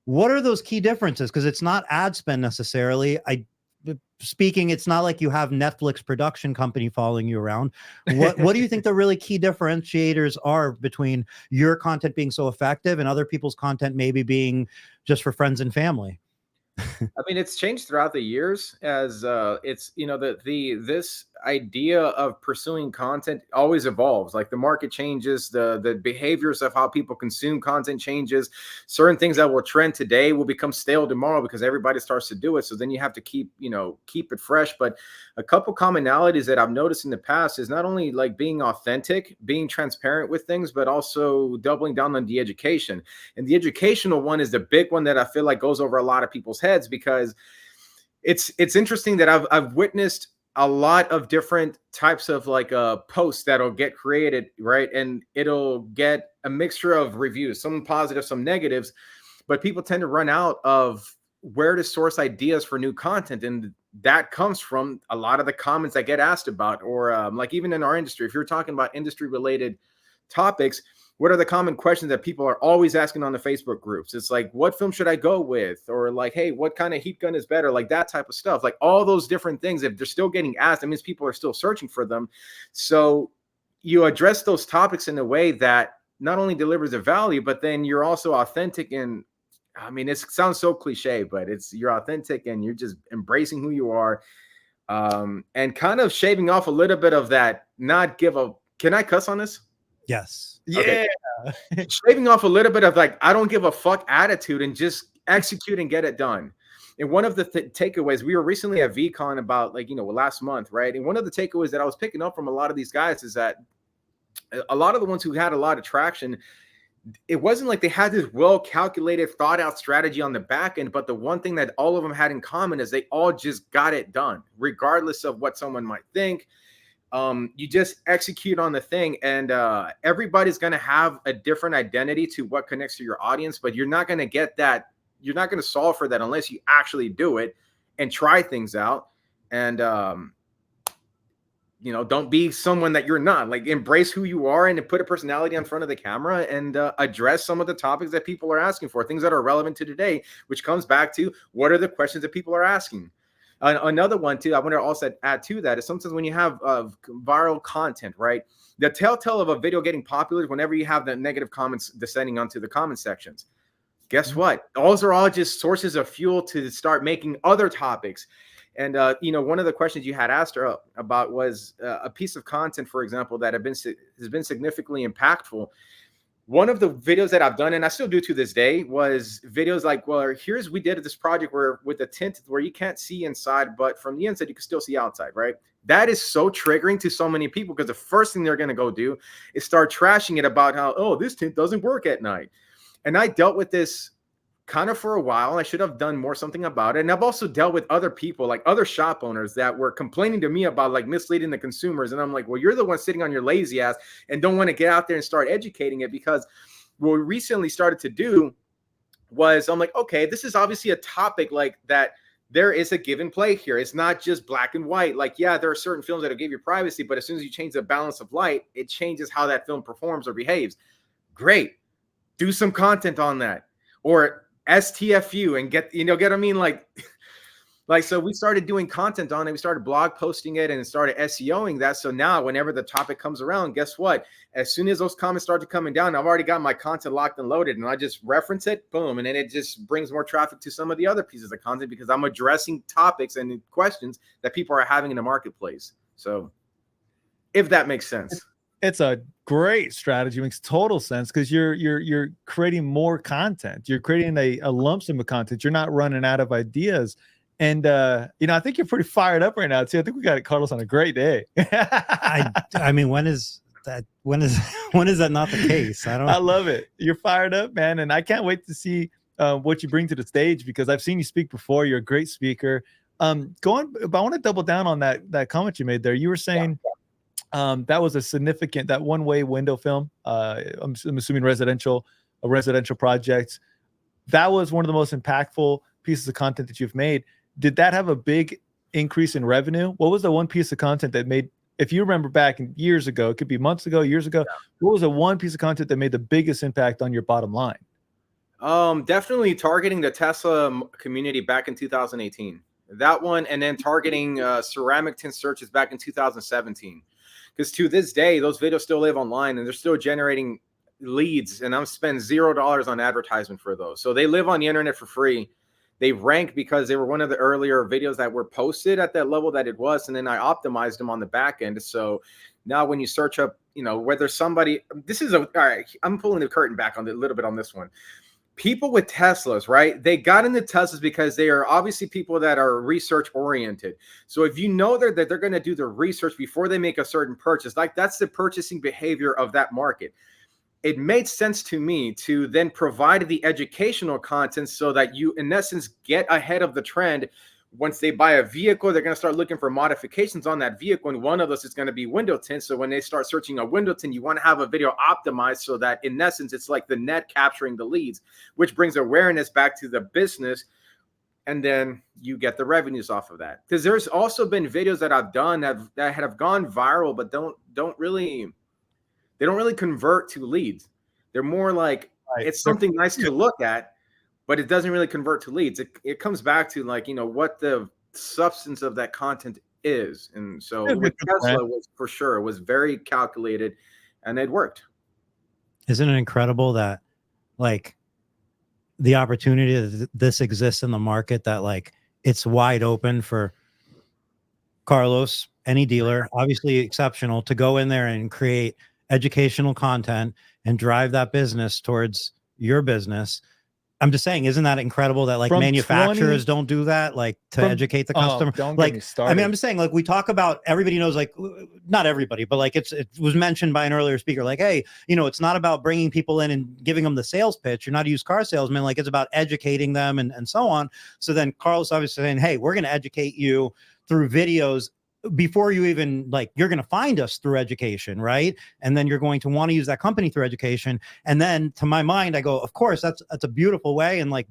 What are those key differences? Because it's not ad spend necessarily. It's not like you have Netflix production company following you around. What do you think the really key differentiators are between your content being so effective and other people's content maybe being just for friends and family? I mean, it's changed throughout the years as it's, this idea of pursuing content always evolves. Like the market changes, the behaviors of how people consume content changes. Certain things that will trend today will become stale tomorrow because everybody starts to do it. So then you have to keep it fresh. But a couple commonalities that I've noticed in the past is not only like being authentic, being transparent with things, but also doubling down on the education. And the educational one is the big one that I feel like goes over a lot of people's heads, because it's interesting that I've witnessed a lot of different types of like posts that'll get created, right? And it'll get a mixture of reviews, some positive, some negatives, but people tend to run out of where to source ideas for new content. And that comes from a lot of the comments that get asked about, or like even in our industry, if you're talking about industry related topics, what are the common questions that people are always asking on the Facebook groups? It's like, what film should I go with? Or like, hey, what kind of heat gun is better? Like that type of stuff. Like all those different things, if they're still getting asked, that means people are still searching for them. So you address those topics in a way that not only delivers a value, but then you're also authentic. And I mean, it sounds so cliche, but you're authentic and you're just embracing who you are. and kind of shaving off a little bit of that. Can I cuss on this? Yes. Yeah. Okay. Shaving off a little bit of like, I don't give a fuck attitude and just execute and get it done. And one of the takeaways, we were recently at VCon about last month, right? And one of the takeaways that I was picking up from a lot of these guys is that a lot of the ones who had a lot of traction, it wasn't like they had this well-calculated, thought-out strategy on the back end, but the one thing that all of them had in common is they all just got it done, regardless of what someone might think. You just execute on the thing, and everybody's going to have a different identity to what connects to your audience, but you're not going to get that. You're not going to solve for that unless you actually do it and try things out. And, don't be someone that you're not. Like, embrace who you are and put a personality in front of the camera and address some of the topics that people are asking for, things that are relevant to today, which comes back to what are the questions that people are asking. Another one too, I want to also add to that is sometimes when you have viral content, right? The telltale of a video getting popular is whenever you have the negative comments descending onto the comment sections. Guess what? Those are all just sources of fuel to start making other topics. And, one of the questions you had asked her about was a piece of content, for example, that has been significantly impactful. One of the videos that I've done, and I still do to this day, was videos like, well, we did this project with a tint where you can't see inside, but from the inside, you can still see outside, right? That is so triggering to so many people because the first thing they're going to go do is start trashing it about how, oh, this tint doesn't work at night. And I dealt with this kind of for a while. I should have done something about it. And I've also dealt with other people, like other shop owners that were complaining to me about like misleading the consumers. And I'm like, well, you're the one sitting on your lazy ass and don't want to get out there and start educating it, because what we recently started to do was I'm like, okay, this is obviously a topic like that. There is a give and play here. It's not just black and white. Like, yeah, there are certain films that'll give you privacy, but as soon as you change the balance of light, it changes how that film performs or behaves. Great. Do some content on that. Or STFU and get what I mean? Like, so we started doing content on it. We started blog posting it and started SEOing that. So now whenever the topic comes around, guess what? As soon as those comments started coming down, I've already got my content locked and loaded, and I just reference it, boom. And then it just brings more traffic to some of the other pieces of content because I'm addressing topics and questions that people are having in the marketplace. So if that makes sense. It's a great strategy. It makes total sense because you're creating more content. You're creating a lump sum of content. You're not running out of ideas. And I think you're pretty fired up right now too. I think we got Carlos on a great day. I mean, when is that not the case? I love it. You're fired up, man, and I can't wait to see what you bring to the stage because I've seen you speak before. You're a great speaker. But I want to double down on that comment you made there. You were saying. That was a significant, that one-way window film. I'm assuming residential projects. That was one of the most impactful pieces of content that you've made. Did that have a big increase in revenue? What was the one piece of content that made, if you remember back years ago, it could be months ago, years ago, what was the one piece of content that made the biggest impact on your bottom line? Definitely targeting the Tesla community back in 2018. That one, and then targeting ceramic tint searches back in 2017. Because to this day, those videos still live online and they're still generating leads. And I'm spending $0 on advertisement for those. So they live on the internet for free. They rank because they were one of the earlier videos that were posted at that level that it was. And then I optimized them on the back end. So now when you search up, whether somebody, all right, I'm pulling the curtain back on a little bit on this one. People with Teslas, right? They got into Teslas because they are obviously people that are research oriented. So if you know that they're going to do the research before they make a certain purchase, like that's the purchasing behavior of that market. It made sense to me to then provide the educational content so that you, in essence, get ahead of the trend. Once they buy a vehicle, they're going to start looking for modifications on that vehicle. And one of those is going to be window tint. So when they start searching a window tint, you want to have a video optimized so that in essence, it's like the net capturing the leads, which brings awareness back to the business. And then you get the revenues off of that. Because there's also been videos that I've done that have gone viral, but don't really convert to leads. They're more like, it's something nice to look at, but it doesn't really convert to leads. It comes back to what the substance of that content is. And so with Tesla for sure, it was very calculated and it worked. Isn't it incredible that the opportunity that this exists in the market, that it's wide open for Carlos, any dealer, obviously exceptional, to go in there and create educational content and drive that business towards your business. I'm just saying, isn't that incredible that like From manufacturers don't do that, like to educate the customer? Don't like, get me started. I mean, I'm just saying, like we talk about, everybody knows, like not everybody, but like it was mentioned by an earlier speaker, like, hey, you know, it's not about bringing people in and giving them the sales pitch. You're not a used car salesman. Like it's about educating them and so on. So then Carlos obviously saying, hey, we're going to educate you through videos before you even, like, you're going to find us through education, right? And then you're going to want to use that company through education. And then to my mind, I go, of course, that's a beautiful way. And like,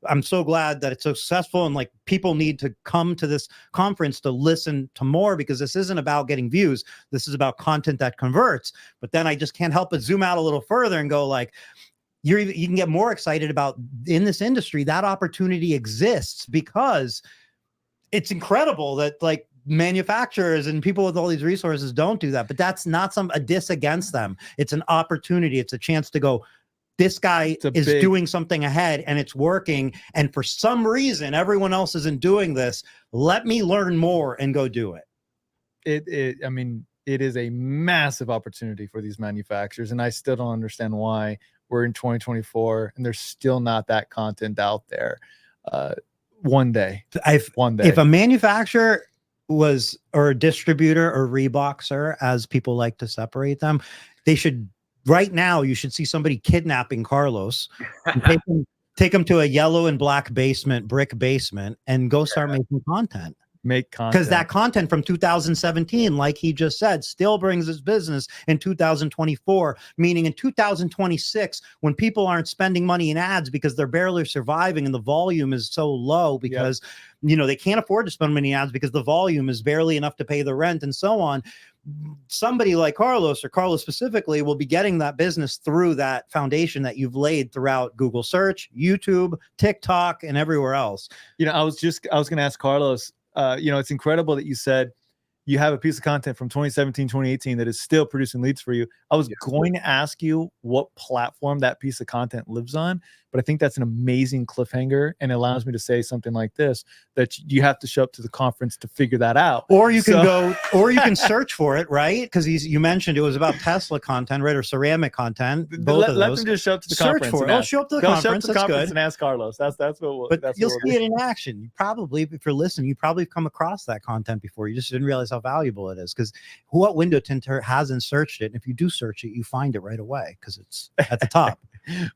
I'm so glad that it's so successful. And like, people need to come to this conference to listen to more, because this isn't about getting views. This is about content that converts. But then I just can't help but zoom out a little further and go like, you can get more excited about, in this industry, that opportunity exists, because it's incredible that like manufacturers and people with all these resources don't do that. But that's not a diss against them. It's an opportunity. It's a chance to go, this guy is doing something ahead and it's working. And for some reason, everyone else isn't doing this. Let me learn more and go do it. I mean, it is a massive opportunity for these manufacturers. And I still don't understand why we're in 2024 and there's still not that content out there. One day, if a manufacturer was, or a distributor or Reeboxer, as people like to separate them, they should, right now, you should see somebody kidnapping Carlos and take him to a yellow and black brick basement, and go start making content. Because that content from 2017, like he just said, still brings his business in 2024, meaning in 2026, when people aren't spending money in ads because they're barely surviving and the volume is so low because, you know, they can't afford to spend money in ads because the volume is barely enough to pay the rent and so on. Somebody like Carlos, or Carlos specifically, will be getting that business through that foundation that you've laid throughout Google search, YouTube, TikTok, and everywhere else. You know, I was going to ask Carlos, you know, it's incredible that you said you have a piece of content from 2017, 2018 that is still producing leads for you. I was going to ask you what platform that piece of content lives on, but I think that's an amazing cliffhanger, and it allows me to say something like this, that you have to show up to the conference to figure that out. Or you can go, or you can search for it, right? Because you mentioned it was about Tesla content, right? Or ceramic content. Both of those. Let them just show up to the conference. Search for it. Show up to the conference. That's good. And ask Carlos. That's what we'll. But you'll see it in action. You probably, if you're listening, you probably come across that content before. You just didn't realize how valuable it is. Because what window tinter hasn't searched it? And if you do search it, you find it right away because it's at the top.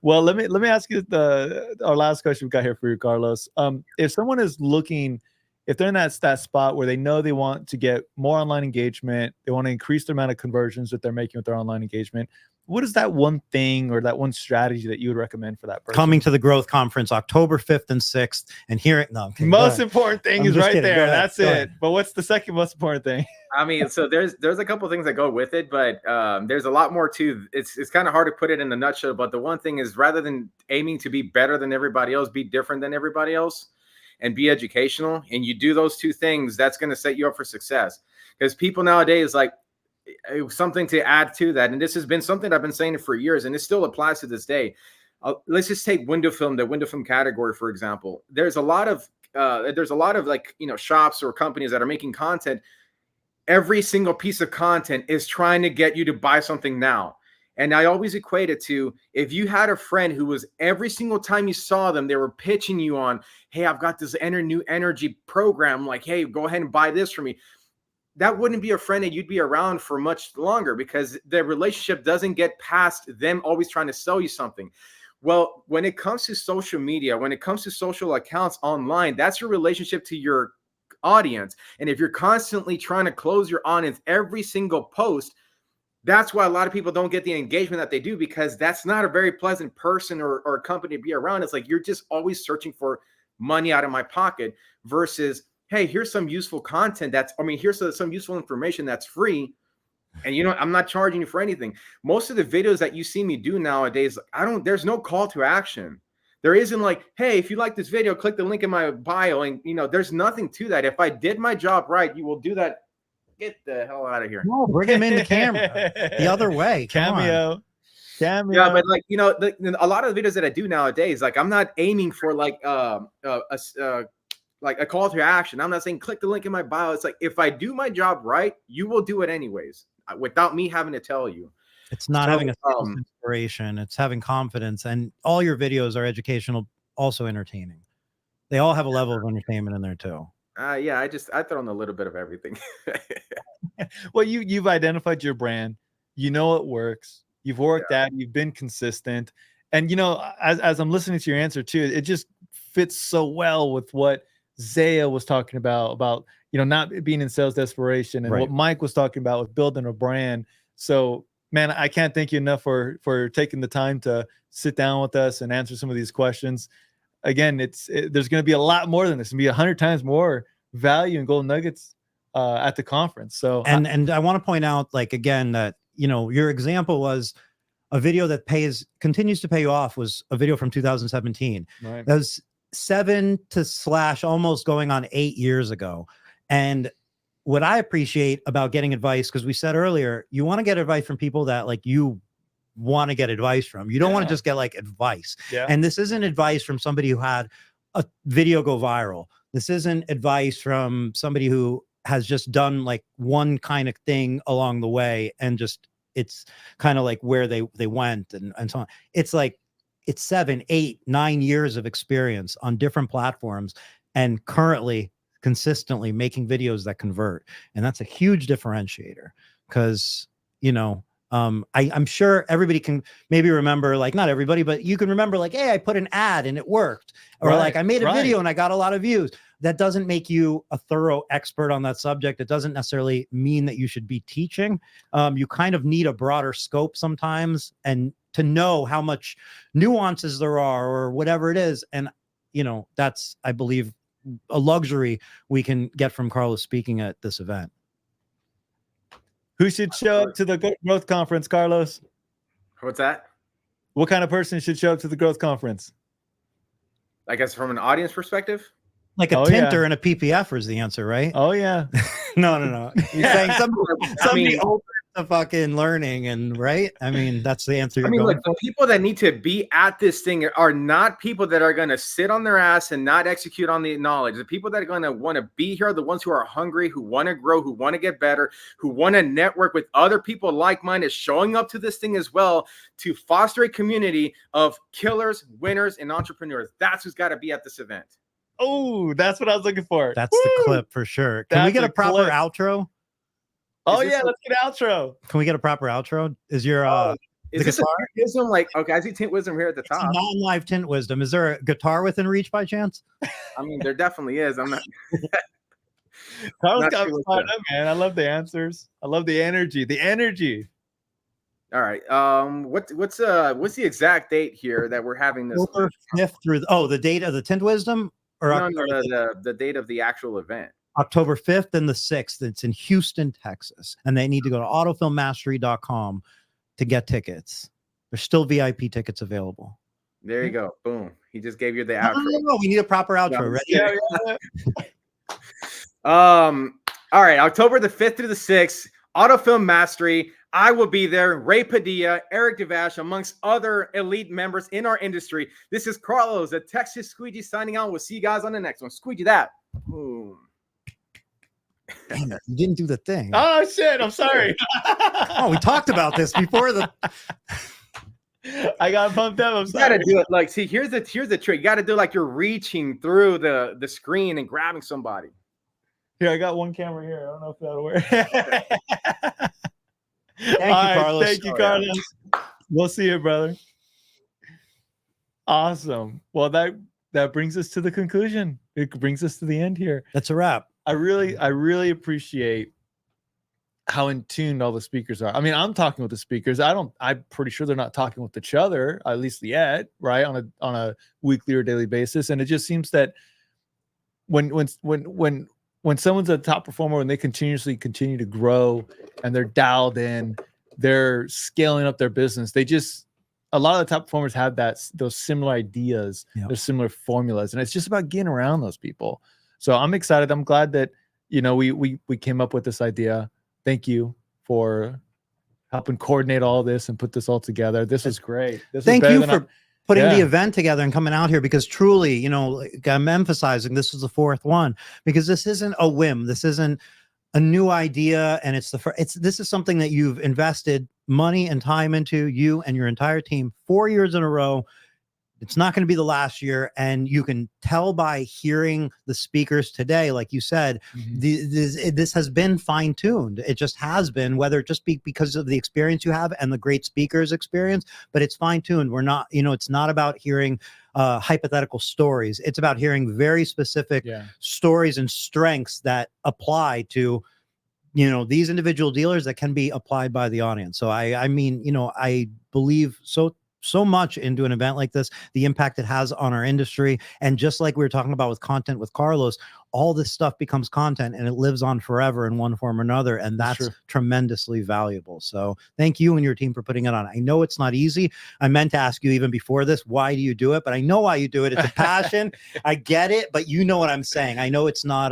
Well, let me ask you our last question we got here for you, Carlos. If someone is looking, if they're in that spot where they know they want to get more online engagement, they want to increase the amount of conversions that they're making with their online engagement, what is that one thing or that one strategy that you would recommend for that person? Coming to the Growth Conference October 5th and 6th and hearing, no, okay, most important thing is right there. That's it. But what's the second most important thing? I mean, so there's a couple of things that go with it, but there's a lot more too. It's kind of hard to put it in a nutshell, but the one thing is, rather than aiming to be better than everybody else, be different than everybody else and be educational. And you do those two things, that's going to set you up for success. Because people nowadays, like, something to add to that, and this has been something I've been saying for years, and it still applies to this day. Let's just take window film, the window film category, for example. There's a lot of like, you know, shops or companies that are making content. Every single piece of content is trying to get you to buy something now. And I always equate it to, if you had a friend who was, every single time you saw them, they were pitching you on, hey, I've got this new energy program, like, hey, go ahead and buy this for me. That wouldn't be a friend that you'd be around for much longer, because the relationship doesn't get past them always trying to sell you something. Well, when it comes to social media, when it comes to social accounts online, that's your relationship to your audience. And if you're constantly trying to close your audience every single post, that's why a lot of people don't get the engagement that they do, because that's not a very pleasant person or company to be around. It's like, you're just always searching for money out of my pocket versus, hey, here's some useful content here's some useful information that's free. And you know, I'm not charging you for anything. Most of the videos that you see me do nowadays, there's no call to action. There isn't like, hey, if you like this video, click the link in my bio. And you know, there's nothing to that. If I did my job right, you will do that. Get the hell out of here. No, bring him in the camera. The other way. Cameo. Yeah, but like, you know, a lot of the videos that I do nowadays, like, I'm not aiming for like like a call to action. I'm not saying click the link in my bio. It's like, if I do my job right, you will do it anyways, without me having to tell you. It's not having a sales inspiration. It's having confidence. And all your videos are educational, also entertaining. They all have a level of entertainment in there too. Yeah, I throw in a little bit of everything. Well, you've identified your brand. You know it works. You've worked at it. You've been consistent. And, you know, as I'm listening to your answer too, it just fits so well with what Zaya was talking about, you know, not being in sales desperation, and what Mike was talking about with building a brand. So, man, I can't thank you enough for taking the time to sit down with us and answer some of these questions. Again, there's going to be a lot more than this. It's going to be 100 times more value and gold nuggets at the conference. So, and I want to point out, like, again, that, you know, your example was a video that continues to pay you off, was a video from 2017. Right. That was 7 to / almost going on 8 years ago. And what I appreciate about getting advice, because we said earlier, you want to get advice from people that, like, you want to get advice from. You don't want to just get, like, advice. Yeah. And this isn't advice from somebody who had a video go viral. This isn't advice from somebody who has just done, like, one kind of thing along the way, and just, it's kind of like where they went and so on. It's like, it's 7, 8, 9 years of experience on different platforms, and currently consistently making videos that convert. And that's a huge differentiator, because, you know, I'm sure everybody can maybe remember, like, not everybody, but you can remember, like, hey, I put an ad and it worked, or like, I made a video and I got a lot of views. That doesn't make you a thorough expert on that subject. It doesn't necessarily mean that you should be teaching. You kind of need a broader scope sometimes, and to know how much nuances there are, or whatever it is. And, you know, that's, I believe, a luxury we can get from Carlos speaking at this event. Who should show up to the growth conference, Carlos? What's that? What kind of person should show up to the growth conference? I guess from an audience perspective? Like a tinter and a PPF is the answer, right? Oh, yeah. No. You're saying somebody open to fucking learning, and right? I mean, that's the answer. I mean, like, the people that need to be at this thing are not people that are going to sit on their ass and not execute on the knowledge. The people that are going to want to be here are the ones who are hungry, who want to grow, who want to get better, who want to network with other people like-minded, showing up to this thing as well to foster a community of killers, winners, and entrepreneurs. That's who's got to be at this event. Oh, that's what I was looking for. That's the clip for sure. Can we get a proper outro? Oh, yeah, let's get an outro. Can we get a proper outro? Is your is this guitar? A Tint Wizdom? Like, okay, I see Tint Wizdom here at the top. Non-live Tint Wizdom. Is there a guitar within reach by chance? I mean, there definitely is. I'm not. Carlos got fired up, man. I love the answers. I love the energy. The energy. All right. What's the exact date here that we're having this? October 5th through the date of the Tint Wizdom, or no, the date of the actual event. October 5th and the 6th. It's in Houston, Texas, and they need to go to autofilmmastery.com to get tickets. There's still VIP tickets available. There you go. Boom. He just gave you the outro. No, we need a proper outro. Ready? Yeah. All right. October the 5th through the 6th, Autofilm Mastery. I will be there. Ray Padilla, Eric Devash, amongst other elite members in our industry. This is Carlos, the Texas Squeegee, signing out. We'll see you guys on the next one. Squeegee that. Boom. Damn it, you didn't do the thing. Oh, shit. I'm sorry. Oh, we talked about this before the. I got pumped up. You gotta do it like, see, here's the trick. You gotta do like you're reaching through the screen and grabbing somebody. Here, I got one camera here. I don't know if that'll work. Thank you, Carlos. Thank you, Carlos. We'll see you, brother. Awesome. Well, that brings us to the conclusion. It brings us to the end here. That's a wrap. I really appreciate how in tune all the speakers are. I mean, I'm talking with the speakers. I'm pretty sure they're not talking with each other, at least yet, right? On a weekly or daily basis. And it just seems that when someone's a top performer, when they continue to grow and they're dialed in, they're scaling up their business. A lot of the top performers have those similar ideas, those similar formulas, and it's just about getting around those people. So I'm excited. I'm glad that, you know, we came up with this idea. Thank you for helping coordinate all this and put this all together. This is great. putting the Yeah. event together and coming out here, because truly, you know, like I'm emphasizing this is the fourth one, because this isn't a whim. This isn't a new idea. And this is something that you've invested money and time into, you and your entire team, 4 years in a row. It's not going to be the last year. And you can tell by hearing the speakers today, like you said, this has been fine tuned. It just has been, whether it just be because of the experience you have and the great speakers experience, but it's fine tuned. We're not, you know, it's not about hearing hypothetical stories. It's about hearing very specific stories and strengths that apply to, you know, these individual dealers that can be applied by the audience. So I mean, you know, I believe so much into an event like this, the impact it has on our industry. And just like we were talking about with content with Carlos, all this stuff becomes content and it lives on forever in one form or another. And that's tremendously valuable. So thank you and your team for putting it on. I know it's not easy. I meant to ask you even before this, why do you do it? But I know why you do it. It's a passion. I get it, but you know what I'm saying. I know it's not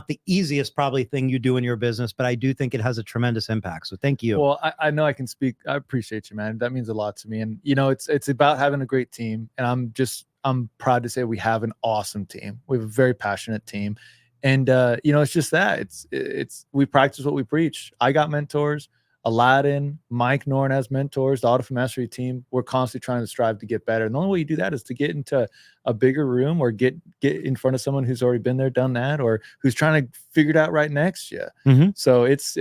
the easiest probably thing you do in your business, but I do think it has a tremendous impact. So thank you. Well, I know I can speak. I appreciate you, man. That means a lot to me. And, you know, it's about having a great team. And I'm proud to say we have an awesome team. We have a very passionate team. And, you know, it's just that we practice what we preach. I got mentors. Aladdin, Mike Norn has mentors, the Auto Mastery team. We're constantly trying to strive to get better. And the only way you do that is to get into a bigger room or get in front of someone who's already been there, done that, or who's trying to figure it out right next to you. So it's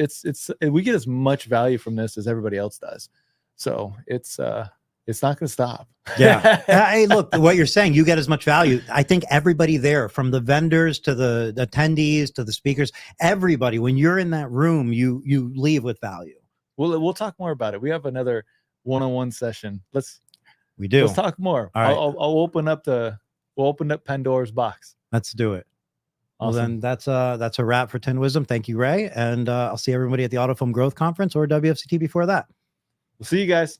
we get as much value from this as everybody else does. So it's not going to stop. Yeah. Hey, look, what you're saying, you get as much value. I think everybody there, from the vendors to the attendees to the speakers, everybody, when you're in that room, you leave with value. We'll talk more about it. We have another one-on-one session. Let's talk more. All right. I'll open up Pandora's box. Let's do it. Awesome. Well, then that's a wrap for Tint Wizdom. Thank you, Ray. And I'll see everybody at the Autofoam Growth Conference or WFCT before that. We'll see you guys.